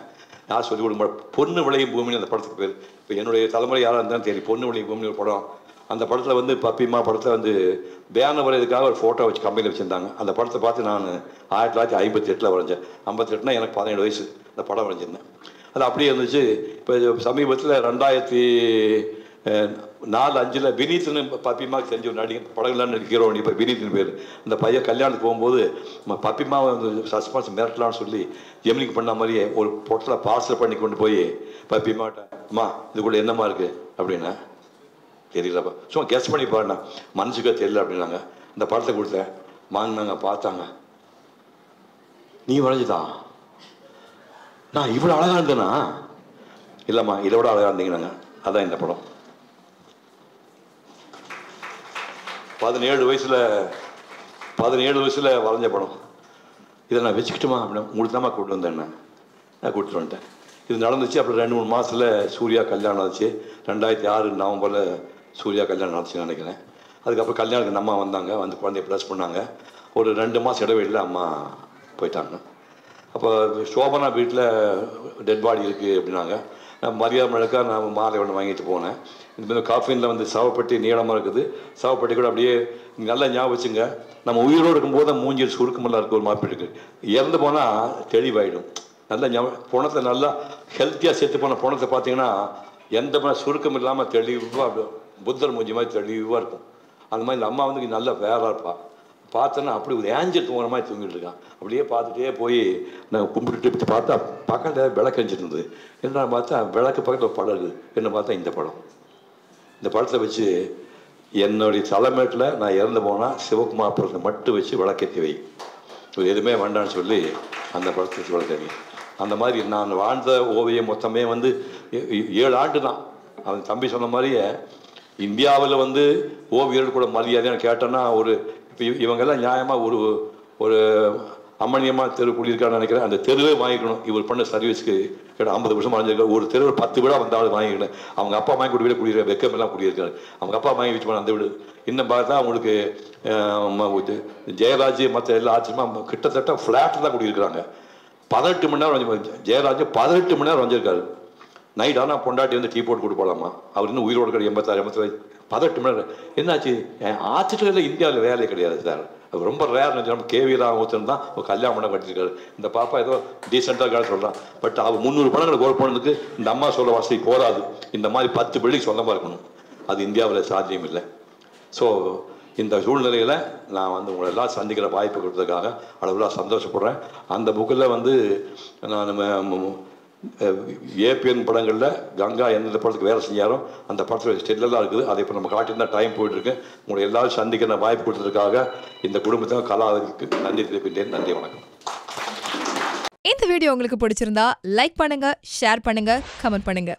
யாரும் சொல்லிக் கொடுக்க மாட்டேன். பொண்ணு விளையும் பூமின்னு அந்த படத்துக்கு பேர். இப்போ என்னுடைய தலைமுறை யாராக இருந்தாலும் தெரியும், பொண்ணு விளையும் பூமின்னு ஒரு படம். அந்த படத்தில் வந்து பப்பிமா படத்தில் வந்து பேனர் வரையதுக்காக ஒரு ஃபோட்டோ வச்சு கம்பெனியில் வச்சுருந்தாங்க. அந்த படத்தை பார்த்து நான் 1958 வரைஞ்சேன். 58னா எனக்கு 17 வயசு. அந்த படம் வரைஞ்சிருந்தேன். அது அப்படியே இருந்துச்சு. இப்போ சமீபத்தில் 2004-05 வினீத்னு பப்பிமாவுக்கு செஞ்ச ஒரு நடிகை படங்கள்லாம் நடிக்கிறோம். இப்போ வினீத்னு பேர். அந்த பையன் கல்யாணத்துக்கு போகும்போது பப்பிமாவை வந்து சஸ்பான்ஸ் மிரட்டலான்னு சொல்லி ஜெமினிக்கு பண்ண மாதிரியே ஒரு பொட்டத்தில் பார்சல் பண்ணி கொண்டு போய் பப்பிமாட்ட, அம்மா இதுக்குள்ளே என்னம்மா இருக்குது அப்படின்னா, தெரியலப்பா சும்மா கெஸ் பண்ணி பாருண்ணா, மனசுக்கே தெரியல அப்படின்னாங்க. இந்த படத்தை கொடுத்தேன், வாங்கினாங்க, பார்த்தாங்க. நீ வரைஞ்சுதான் நான் இவ்வளோ அழகாக இருந்தேனா? இல்லைம்மா இதை விட அழகாக இருந்தீங்கன்னாங்க. அதான் இந்த படம். 17 வயசில் வரைஞ்ச படம். இதை நான் வச்சுக்கிட்டுமா அப்படின்னா, உங்களுக்கு தான்மா கூப்பிட்டு வந்தேன். நான் கூப்பிட்டு வந்துட்டேன். இது நடந்துச்சு. அப்புறம் 2-3 மாதத்தில் சூர்யா கல்யாணம் ஆச்சு. 2006 நவம்பரில் சூர்யா கல்யாணம் ஆச்சுன்னு நினைக்கிறேன். அதுக்கப்புறம் கல்யாணத்துக்கு அம்மா வந்தாங்க, வந்து குழந்தைய ப்ளஸ் பண்ணாங்க. ஒரு 2 மாதம் இடைவெளியில் அம்மா போயிட்டாங்க. அப்போ சோபனா வீட்டில் டெட் பாடி இருக்குது அப்படின்னாங்க. நான் மரியாதை முழுக்க நான் மாலை ஒன்று வாங்கிட்டு போனேன். இந்த காஃபினில் வந்து சவப்பட்டி நீளமாக இருக்குது. சவப்பட்டி கூட அப்படியே நல்லா ஞாபகம் வச்சுங்க, நம்ம உயிரோடு இருக்கும்போது மூஞ்சில் சுருக்கமெல்லாம் இருக்குது, ஒரு மாப்பிட்டு இருக்குது. இறந்து போனால் தெளிவாயிடும். நல்லா பணத்தை நல்லா ஹெல்த்தியாக சேர்த்து போன பணத்தை பார்த்தீங்கன்னா எந்த மாதிரி சுருக்கம் இல்லாமல் தெளிவாக புத்தர் மூஞ்சி மாதிரி தெளிவாக இருக்கும். அந்த மாதிரி இந்த அம்மா வந்து நல்லா வேறாக இருப்பாள். பார்த்தோன்னா அப்படி ஒரு ஏஞ்சல் தூங்குற மாதிரி தூங்கிட்டு இருக்கான். அப்படியே பார்த்துட்டே போய் நான் கும்பிட்டுட்டு பார்த்தா பக்கத்தில் விளக்கு அஞ்சிட்டு இருந்தது. என்ன பார்த்தா விளக்கு பக்கத்தில் ஒரு படம் இருக்குது. என்ன பார்த்தா இந்த படம். இந்த படத்தை வச்சு என்னுடைய தலைமையில் நான் இறந்து போனால் சிவகுமார் படத்தை மட்டும் வச்சு விளக்கேற்றி வை, எதுவுமே வேண்டான்னு சொல்லி அந்த படத்தை வச்சு விளக்கேற்றி. அந்த மாதிரி நான் வாழ்ந்த ஓவியம் மொத்தமே வந்து 7 ஆண்டு தான். அவன் தம்பி சொன்ன மாதிரியே இந்தியாவில் வந்து ஓவியர்கள் கூட மரியாதைன்னு கேட்டோன்னா ஒரு இப்போ இவங்கெல்லாம் நியாயமாக ஒரு அம்மணியமாக தெரு குடியிருக்கான்னு நினைக்கிறேன். அந்த தெருவே வாங்கிக்கணும். இவர் பண்ண சர்வீஸ்க்கு கேட்ட 50 வருஷம் வாங்கியிருக்காரு. ஒரு தெருவில் 10 வீடாக வந்தாலும் வாங்கிக்கணும். அவங்க அப்பா வாங்கி கூட வீடு குடியிருக்க வெக்கமெல்லாம் குடியிருக்காரு. அவங்க அப்பா வாங்கி வச்சு போன அந்த வீடு இன்னும் பார்த்தா அவங்களுக்கு ஜெயராஜ் மற்ற எல்லா ஆச்சரியமாக கிட்டத்தட்ட ஃப்ளாட்டில் தான் குடியிருக்கிறாங்க. 18 மணி நேரம் வந்து ஜெயராஜ் 18 மணி நேரம் வந்திருக்காரு. நைட் ஆனால் பொண்டாட்டி வந்து டீ போட்டு கொண்டு போகலாமா. அவர் இன்னும் உயிரோடு இருக்காரு. 86 18 மணி நேரம். என்னாச்சு, ஆர்டிஸ்டில் இந்தியாவில் வேலை கிடையாது சார். அது ரொம்ப ரேர். நம்ம கேவி ராமூர்த்தன் தான் ஒரு கல்யாணம் பண்ண கட்டிருக்காரு. இந்த பாப்பா ஏதோ டீசெண்டாக கால சொல்கிறான். பட் அவர் 300 படங்களை கோல் பண்ணதுக்கு இந்த அம்மா சொல்ல வசதி போராது. இந்த மாதிரி 10 பில்டிங் சொந்தமாக இருக்கணும். அது இந்தியாவில் சாத்தியம் இல்லை. ஸோ இந்த சூழ்நிலையில் நான் வந்து உங்களை எல்லாம் சந்திக்கிற வாய்ப்பு கொடுத்ததுக்காக அளவுல சந்தோஷப்படுறேன். அந்த புக்கில் வந்து நான் ஏபிஎன் படங்களில் கங்கா எந்தெந்த படத்துக்கு வேலை செஞ்சாரோ அந்த படத்தில் ஸ்டெல்லாம் இருக்குது. அதை இப்போ நம்ம காட்டியிருந்தா டைம் போயிட்டுருக்கு. உங்களை எல்லாரும் சந்திக்கிற வாய்ப்பு கொடுத்ததுக்காக இந்த குடும்பத்துக்கு கலாவுக்கு நன்றி தெரிவிக்கின்றேன். நன்றி, வணக்கம். இந்த வீடியோ உங்களுக்கு பிடிச்சிருந்தா லைக் பண்ணுங்க, ஷேர் பண்ணுங்க, கமெண்ட் பண்ணுங்க.